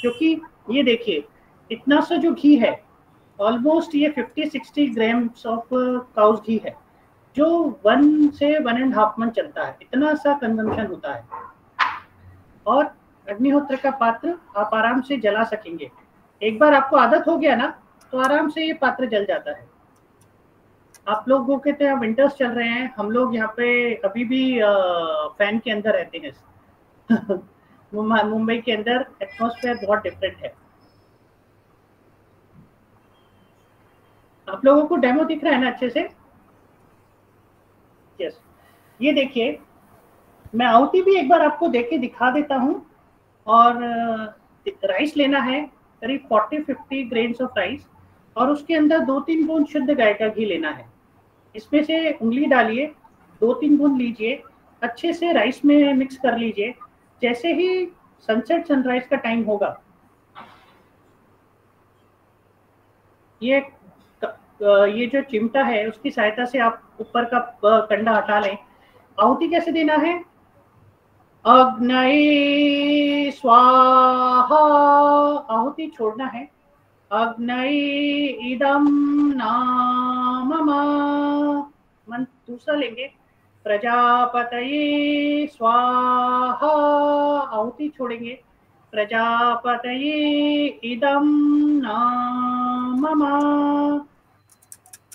क्योंकि ये देखिए, इतना सा जो घी है, ऑलमोस्ट ये 50-60 ग्राम्स ऑफ काउस घी है, जो 1 से 1.5 मंथ चलता है, इतना सा कंजम्पशन होता है। और अग्निहोत्र का पात्र आप आराम से जला सकेंगे। एक बार आपको आदत हो गया ना, तो आराम से ये पात्र जल जाता है। आप लोगों के तो विंटर्स चल रहे हैं, हम लोग यहाँ पे अभी भी फैन के अंदर रहते हैं। मुंबई के अंदर एटमॉस्फेयर बहुत डिफरेंट है। आप लोगों को डेमो दिख रहा है ना अच्छे से? यस। ये देखिए, मैं आहुति भी एक बार आपको देख के दिखा देता हूँ। और राइस लेना है, करीब 40-50 ग्रेन्स ऑफ राइस, और उसके अंदर 2-3 बूंद शुद्ध गाय का घी लेना है। इसमें से उंगली डालिए, 2-3 बूंद लीजिए, अच्छे से राइस में मिक्स कर लीजिए। जैसे ही सनसेट सनराइज का टाइम होगा, ये जो चिमटा है उसकी सहायता से आप ऊपर का कंडा हटा लें। आहुति कैसे देना है? अग्नये स्वाहा, आहुति छोड़ना है। अग्नये इदं नाममा, मंत्र दूसरा लेंगे। प्रजापतये स्वाहा, आहुति छोड़ेंगे। प्रजापतये इदं नाममा।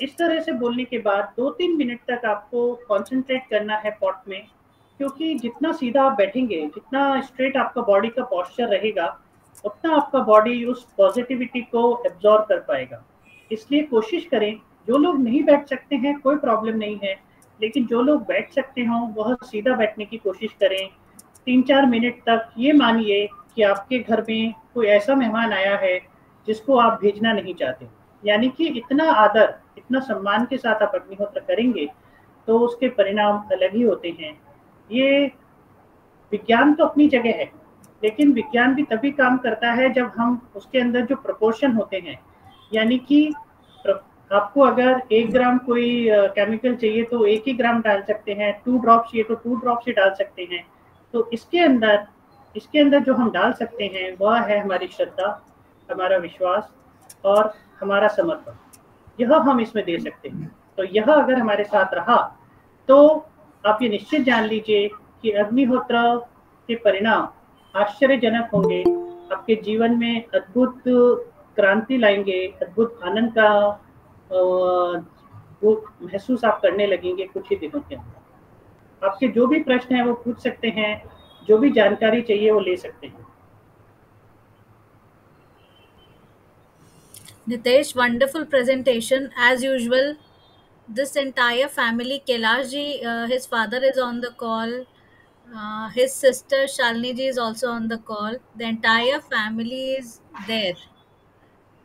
इस तरह से बोलने के बाद 2-3 मिनट तक आपको कंसंट्रेट करना है पॉट में, क्योंकि जितना सीधा आप बैठेंगे, जितना स्ट्रेट आपका बॉडी का पोस्चर रहेगा, उतना आपका बॉडी उस पॉजिटिविटी को एब्जॉर्ब कर पाएगा। इसलिए कोशिश करें, जो लोग नहीं बैठ सकते हैं कोई प्रॉब्लम नहीं है, लेकिन जो लोग बैठ सकते हों वह सीधा बैठने की कोशिश करें 3-4 मिनट तक। ये मानिए कि आपके घर में कोई ऐसा मेहमान आया है जिसको आप भेजना नहीं चाहते, यानी कि इतना आदर, इतना सम्मान के साथ आप अग्निहोत्र करेंगे तो उसके परिणाम अलग ही होते हैं। ये विज्ञान तो अपनी जगह है, लेकिन विज्ञान भी तभी काम करता है जब हम उसके अंदर जो प्रोपोर्शन होते हैं, यानी कि आपको अगर 1 ग्राम कोई केमिकल चाहिए तो 1 ही ग्राम डाल सकते हैं, 2 ड्रॉप चाहिए तो 2 ड्रॉप से डाल सकते हैं। तो इसके अंदर जो हम डाल सकते हैं वह है हमारी श्रद्धा, हमारा विश्वास और हमारा समर्पण। यह हम इसमें दे सकते हैं। तो यह अगर हमारे साथ रहा तो आप ये निश्चित जान लीजिए कि अग्निहोत्र के परिणाम आश्चर्यजनक होंगे, आपके जीवन में अद्भुत क्रांति लाएंगे, अद्भुत आनंद का वो महसूस आप करने लगेंगे कुछ ही दिनों के अंदर। आपके जो भी प्रश्न हैं वो पूछ सकते हैं, जो भी जानकारी चाहिए वो ले सकते हैं। Nitesh, wonderful presentation as usual. This entire family, Kailash ji, his father is on the call. His sister Shalini ji is also on the call. The entire family is there.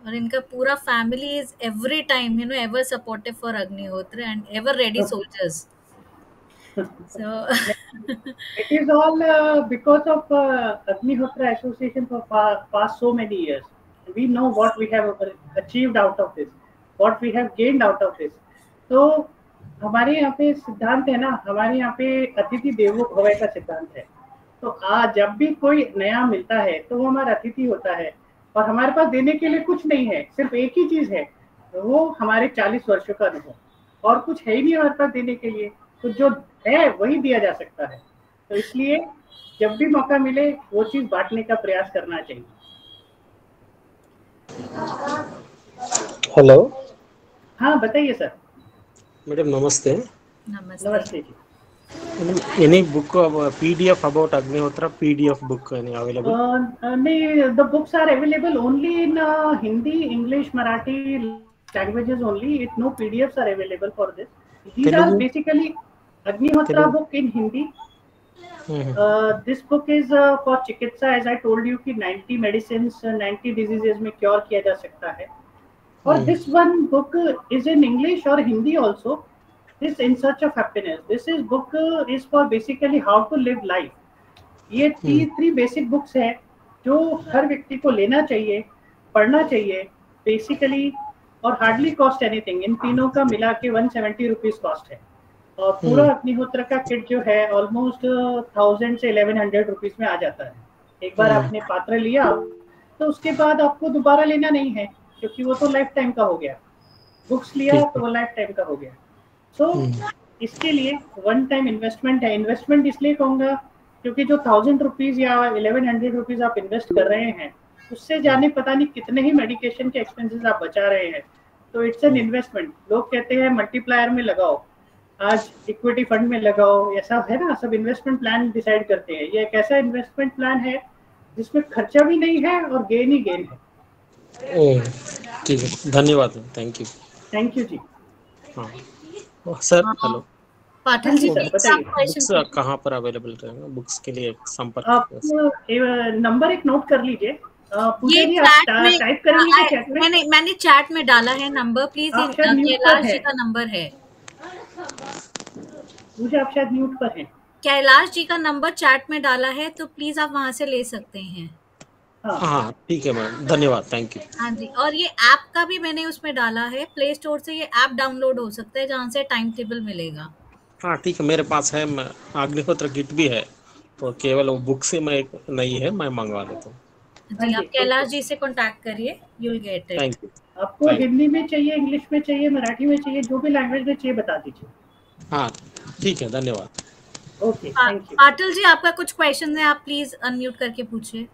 और इनका पूरा family is every time, ever supportive for Agnihotra and ever ready soldiers. So It is all because of Agnihotra Association for past so many years. We know what we have achieved out of this, what we have gained out of this. तो हमारे यहाँ पे सिद्धांत है ना, हमारे यहाँ पे अतिथि देवो भव का सिद्धांत है। तो आज जब भी कोई नया मिलता है तो वो हमारा अतिथि होता है, और हमारे पास देने के लिए कुछ नहीं है, सिर्फ एक ही चीज है, वो हमारे 40 वर्षों का अनुभव, और कुछ है ही नहीं हमारे पास देने के लिए। तो जो है वही दिया जा सकता है। तो इसलिए जब भी मौका मिले वो चीज बांटने का प्रयास करना चाहिए। हेलो। हाँ बताइए सर। मैडम नमस्ते। नमस्ते जी। Any book of PDF about Agnihotra, PDF book any available? नहीं, the books are available only in Hindi, English, Marathi languages only. No PDFs are available for this. These are Telugu? basically Agnihotra Telugu? book in Hindi. This book is for चिकित्सा, as I told you कि 90 medicines 90 diseases में cure किया जा सकता है. और this one book is in English और Hindi also. This In Search of Happiness. This is book is for basically how to live life. ये three basic books है जो हर व्यक्ति को लेना चाहिए, पढ़ना चाहिए basically, और hardly cost anything. इन तीनों का मिला के 170 rupees cost है. और पूरा अग्निहोत्र का किट जो है ऑलमोस्ट 1000 से 1100 रुपीज में आ जाता है. एक बार आपने पात्र लिया तो उसके बाद आपको दोबारा लेना नहीं है, क्योंकि वो तो लाइफ टाइम का हो गया. बुक्स लिया तो वो लाइफ टाइम का हो गया. सो इसके लिए वन टाइम इन्वेस्टमेंट है. इन्वेस्टमेंट इसलिए कहूँगा क्योंकि जो 1000 रुपीज या 1100 रुपीज आप इन्वेस्ट कर रहे हैं, उससे जाने पता नहीं कितने ही मेडिकेशन के एक्सपेंसेस आप बचा रहे हैं. तो इट्स एन इन्वेस्टमेंट. लोग कहते हैं मल्टीप्लायर में लगाओ, आज इक्विटी फंड में लगाओ, ऐसा है ना, सब इन्वेस्टमेंट प्लान डिसाइड करते हैं. ये एक ऐसा इन्वेस्टमेंट प्लान है जिसमें खर्चा भी नहीं है और गेन ही गेन है. ठीक है, धन्यवाद. थैंक यू जी. हाँ sir, hello Patil ji, books कहाँ पर अवेलेबल रहेगा? बुक्स के लिए संपर्क आप नंबर एक नोट कर लीजिए. ये टाइप करेंगे चैट में. मैंने चैट में डाला है नंबर. प्लीज कैलाश जी का नंबर है. मुझे आप शायद म्यूट पर हैं. कैलाश जी का नंबर चैट में डाला है, तो प्लीज आप वहां से ले सकते हैं. हाँ ठीक है मैम, धन्यवाद. Thank you. हाँ जी, और ये ऐप का भी मैंने उसमें डाला है. प्ले स्टोर से ये ऐप डाउनलोड हो सकता है जहाँ से टाइम टेबल मिलेगा. हाँ ठीक है, मेरे पास है. अग्निहोत्र किट भी है, तो केवल वो बुक से मैं नहीं है, मैं मंगवा लेता हूँ. जी, आप कैलाश जी से कांटेक्ट करिए, you will get it. Thank you. आपको हिंदी में चाहिए, इंग्लिश में चाहिए, मराठी में चाहिए, जो भी लैंग्वेज में चाहिए बता दीजिए. हाँ ठीक है, धन्यवाद. Okay, thank you. Patil ji, आपका कुछ क्वेश्चन है, आप प्लीज अनम्यूट करके पूछिए.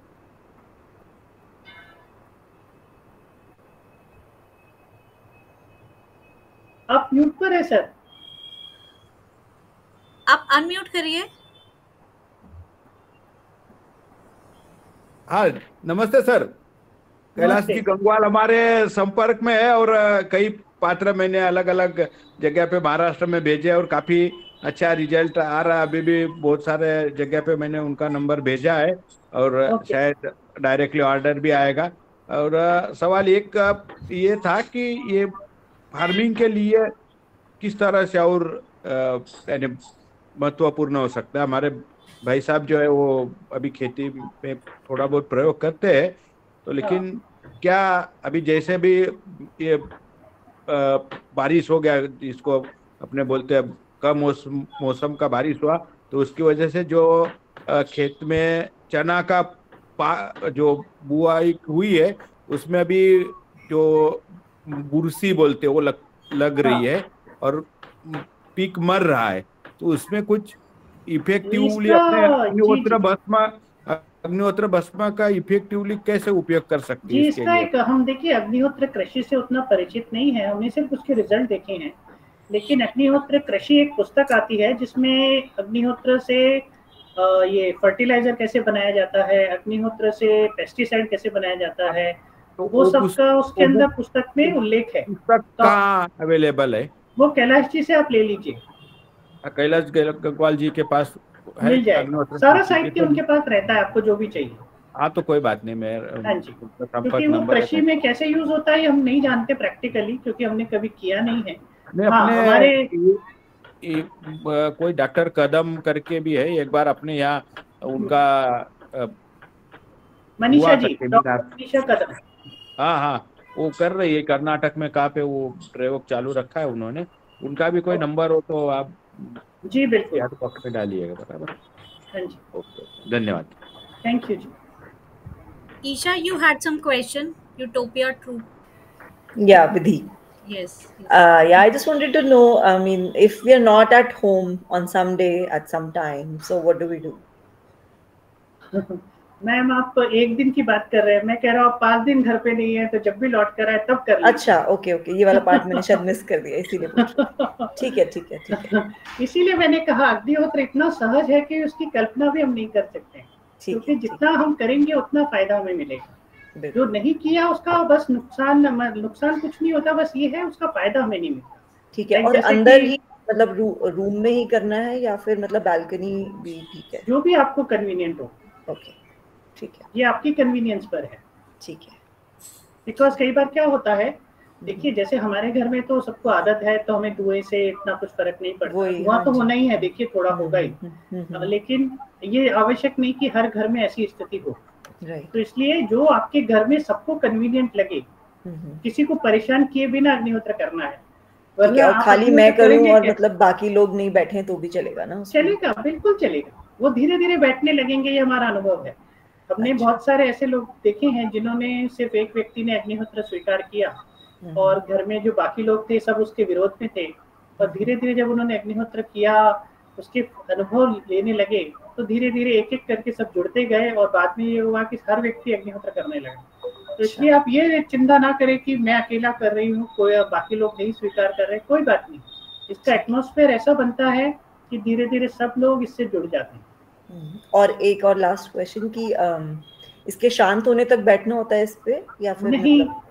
आप म्यूट पर है सर. आप अनम्यूट करिए. हाँ नमस्ते सर. कैलाश जी गंगवाल हमारे संपर्क में है और कई पात्र मैंने अलग अलग जगह पे महाराष्ट्र में भेजे और काफी अच्छा रिजल्ट आ रहा है. अभी भी बहुत सारे जगह पे मैंने उनका नंबर भेजा है और शायद डायरेक्टली ऑर्डर भी आएगा. और सवाल एक ये था कि ये फार्मिंग के लिए किस तरह से और यानी महत्वपूर्ण हो सकता है. हमारे भाई साहब जो है वो अभी खेती में थोड़ा बहुत प्रयोग करते हैं, तो लेकिन क्या अभी जैसे भी ये बारिश हो गया, जिसको अपने बोलते हैं कम मौसम का बारिश हुआ, तो उसकी वजह से जो खेत में चना का जो बुआई हुई है उसमें अभी जो बुरसी बोलते हैं वो लग रही है और पीक मर रहा है. तो उसमें कुछ इफेक्टिवली अग्निहोत्र भस्मा का इफेक्टिवली कैसे उपयोग कर सकते हैं? इसका एक हम देखिए, अग्निहोत्र कृषि से उतना परिचित नहीं है, हमने सिर्फ उसके रिजल्ट देखे हैं. लेकिन अग्निहोत्र कृषि एक पुस्तक आती है जिसमें अग्निहोत्र से ये फर्टिलाइजर कैसे बनाया जाता है, अग्निहोत्र से पेस्टिसाइड कैसे बनाया जाता है, तो वो सबका उसके अंदर पुस्तक में उल्लेख है. पुस्तक कहाँ अवेलेबल है? वो कैलाश जी से आप ले लीजिए. कैलाश गंगवाल जी के पास मिल जाएगा, सारा साहित्य उनके पास रहता है, आपको जो भी चाहिए. हाँ तो कोई बात नहीं, मैं हाँ जी, क्योंकि वो कृषि में कैसे यूज होता है हम नहीं जानते प्रैक्टिकली, क्योंकि हमने कभी किया नहीं है. हमारे कोई डॉक्टर कदम करके भी है, एक बार अपने यहाँ उनका मनीषा जी, डॉक्टर मनीषा कदम. हाँ वो कर रही है कर्नाटक में, कहाँ पे वो प्रयोग चालू रखा है उन्होंने. उनका भी कोई नंबर हो तो आप जी बिल्कुल याद पॉकेट में डालिएगा. बराबर. हाँ जी, ओके, धन्यवाद. थैंक यू जी. Isha, you had some question, Utopia Troop. Yeah, Vidhi. Yes. Yeah, I just wanted to know, I mean, if we are not at home on some day at some time, so what do we do? Ma'am आप एक दिन की बात कर रहे हैं, मैं कह रहा हूँ 5 दिन घर पे नहीं है, तो जब भी लौट कर आए तब कर लीजिए. अच्छा, ओके, ये वाला पार्ट मैंने शायद मिस कर दिया, इसीलिए पूछ रहा. ठीक है. इसीलिए मैंने कहा अग्निहोत्र इतना सहज है कि उसकी कल्पना भी हम नहीं कर सकते हैं, क्योंकि जितना हम करेंगे उतना फायदा हमें मिलेगा. जो नहीं किया उसका बस नुकसान कुछ नहीं होता, बस ये है उसका फायदा हमें नहीं मिलता. ठीक है. और अंदर ही मतलब रूम में ही करना है या फिर मतलब बालकनी भी ठीक है? जो भी आपको कन्वीनियंट हो, ओके, ठीक है, ये आपकी कन्वीनियंस पर है। ठीक है। बिकॉज कई बार क्या होता है, देखिए जैसे हमारे घर में तो सबको आदत है, तो हमें धुएं से इतना कुछ फर्क नहीं पड़ता, वही, धुआं हाँ तो जी। होना ही है, देखिए थोड़ा होगा ही, लेकिन ये आवश्यक नहीं कि हर घर में ऐसी स्थिति हो। राइट। तो इसलिए जो आपके घर में सबको कन्वीनियंट लगे, किसी को परेशान किए बिना अग्निहोत्र करना है, ठीक है। वरना और आप खाली मैं अग्निहोत्र करूं करेंगे और कैसे? मतलब बाकी लोग नहीं बैठे तो भी चलेगा ना उसमें? चलेगा, बिल्कुल चलेगा, वो धीरे धीरे बैठने लगेंगे, ये हमारा अनुभव है। हमने अच्छा। बहुत सारे ऐसे लोग देखे हैं जिन्होंने सिर्फ एक व्यक्ति ने अग्निहोत्र स्वीकार किया और घर में जो बाकी लोग थे सब उसके विरोध में थे, और धीरे धीरे जब उन्होंने अग्निहोत्र किया, उसके अनुभव लेने लगे, तो धीरे धीरे एक एक करके सब जुड़ते गए, और बाद में ये हुआ कि हर व्यक्ति अग्निहोत्र करने लगा। तो इसलिए आप ये चिंता ना करें कि मैं अकेला कर रही हूँ, कोई बाकी लोग नहीं स्वीकार कर रहे, कोई बात नहीं। इसका एटमॉस्फेयर ऐसा बनता है कि धीरे धीरे सब लोग इससे जुड़ जाते हैं। और एक और लास्ट क्वेश्चन कि इसके शांत होने तक बैठना होता है इस पे या फिर नहीं, मतलब?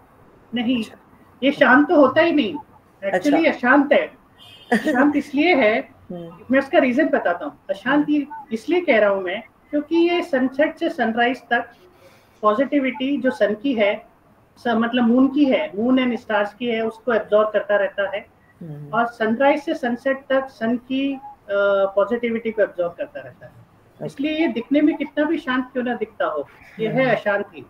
नहीं, अच्छा। ये शांत तो होता ही नहीं, एक्चुअली अशांत है। अशांत इसलिए है, मैं इसका रीजन बताता हूँ। अशांत इसलिए कह रहा हूँ मैं, क्योंकि ये सनसेट से सनराइज तक पॉजिटिविटी जो सन की है, मतलब मून की है, मून एंड स्टार्स की है, उसको एब्जॉर्ब करता रहता है, और सनराइज से सनसेट तक सन की पॉजिटिविटी को एब्जॉर्ब करता रहता है। इसलिए ये दिखने में कितना भी शांत क्यों ना दिखता हो, ये है अशांति,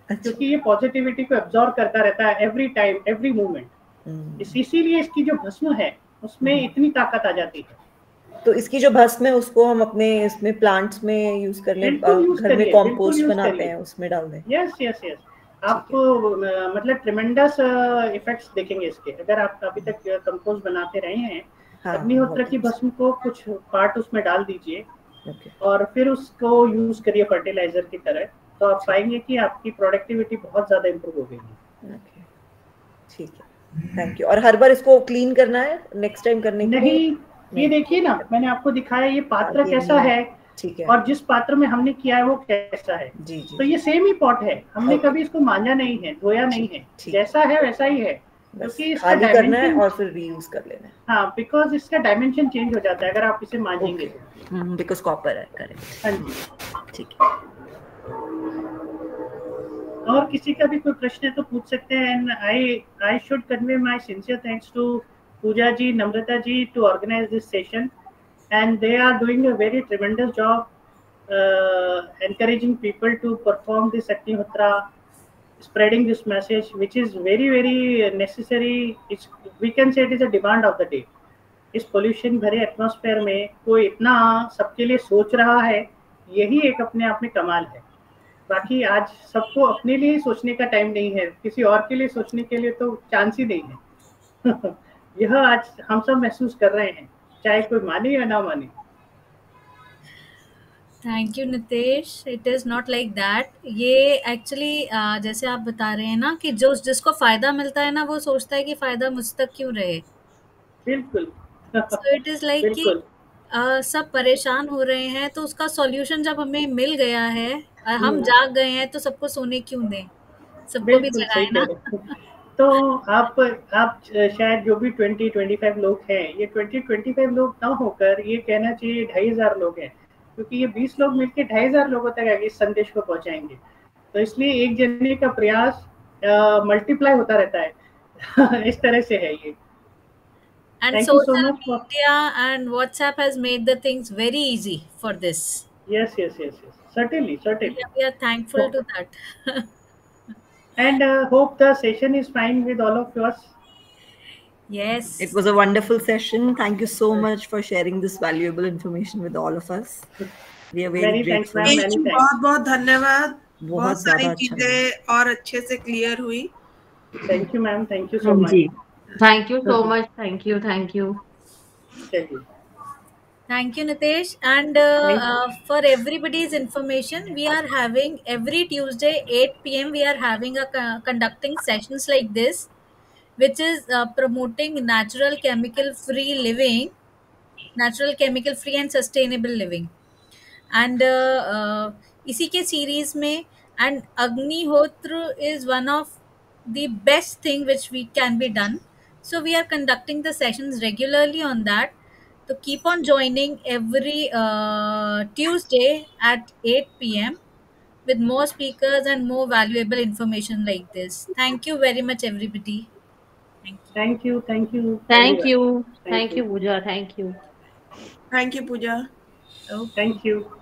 क्योंकि ये पॉजिटिविटी को एब्जॉर्ब करता रहता है एवरी टाइम, एवरी मोमेंट। इसीलिए इसकी जो भस्म है उसमें इतनी ताकत आ जाती है। तो इसकी जो भस्म है उसको हम अपने इसमें प्लांट्स में यूज कर लें, बिल्कुल यूज घर में करिए, बिल्कुल कंपोस्ट यूज बनाते करिए। हैं उसमें डाल दें? यस यस यस, आपको मतलब ट्रिमेंडस इफेक्ट्स देखेंगे इसके, अगर आप अभी तक कंपोस्ट बनाते रहे हैं। अग्निहोत्र की भस्म को कुछ पार्ट उसमें डाल दीजिए, और फिर उसको यूज करिए फर्टिलाइजर की तरह, तो आप पाएंगे कि आपकी प्रोडक्टिविटी बहुत ज्यादा इम्प्रूव हो गई है। ठीक है, थैंक यू। और हर बार इसको क्लीन करना है नेक्स्ट टाइम करने के लिए? नहीं, ये देखिए ना, मैंने आपको दिखाया ये पात्र कैसा है, ठीक है, और जिस पात्र में हमने किया है वो कैसा है। जी जी। तो ये सेम ही पॉट है, हमने कभी इसको मांजा नहीं है, धोया नहीं है, जैसा है वैसा ही है, क्योंकि इसका खाली करना है डायमेंशन, और फिर रीयूज कर लेना है। हाँ, बिकॉज इसका डायमेंशन चेंज हो जाता है अगर आप इसे मांजेंगे तो। बिकॉज कॉपर है, करेक्ट। हाँ जी, ठीक है। और किसी का भी कोई प्रश्न है तो पूछ सकते हैं। And I should convey my sincere thanks to Pooja ji, Namrata ji, to organise this session, and they are doing a very tremendous job encouraging people to perform this Agnihotra, spreading this message, which is very very necessary. It's, we can say it is a demand of the day. इस pollution भरे atmosphere में कोई इतना सबके लिए सोच रहा है, यही एक अपने आप में कमाल है। बाकी आज सबको अपने लिए सोचने का टाइम नहीं है, किसी और के लिए सोचने के लिए तो चांस ही नहीं है। यह आज हम सब महसूस कर रहे हैं, चाहे कोई माने या ना माने। Thank you Nitesh, it is not like that. ये एक्चुअली जैसे आप बता रहे हैं ना कि जो जिसको फायदा मिलता है ना, वो सोचता है कि फायदा मुझ तक क्यों रहे। बिल्कुल। सो इट इज लाइक कि सब परेशान हो रहे हैं, तो उसका सॉल्यूशन जब हमें मिल गया है, हम जाग गए हैं, तो सबको सोने क्यों दें, सबको भी जगाए ना। तो आप शायद जो भी 20-25 लोग हैं, ये 20-25 लोग ना होकर ये कहना चाहिए 2500 लोग हैं, क्योंकि ये 20 लोग मिलकर 2500 लोगों तक इस संदेश को पहुंचाएंगे। तो इसलिए एक जने का प्रयास मल्टीप्लाई होता रहता है। इस तरह से है ये। And Thank you so social much media and WhatsApp has made the things very easy for this. Yes. Certainly. We are thankful to that. And hope the session is fine with all of us. Yes. It was a wonderful session. Thank you so much for sharing this valuable information with all of us. We are very grateful. बहुत धन्यवाद। बहुत सारी चीजें और अच्छे से clear हुई। Thank you, ma'am. Thank you so much. Thank you so much. Thank you. Thank you, Nitesh. And for everybody's information, we are having every Tuesday 8 p.m. we are having conducting sessions like this, which is promoting natural chemical free living, natural chemical free and sustainable living. And इसी के series में, and Agnihotra is one of the best thing which we can be done. So we are conducting the sessions regularly on that. So keep on joining every Tuesday at 8 p.m. with more speakers and more valuable information like this. Thank you very much, everybody. Thank you. Thank you Thank everyone. you. Thank you. Pooja. Thank you. Thank you, Pooja. Okay. Thank you.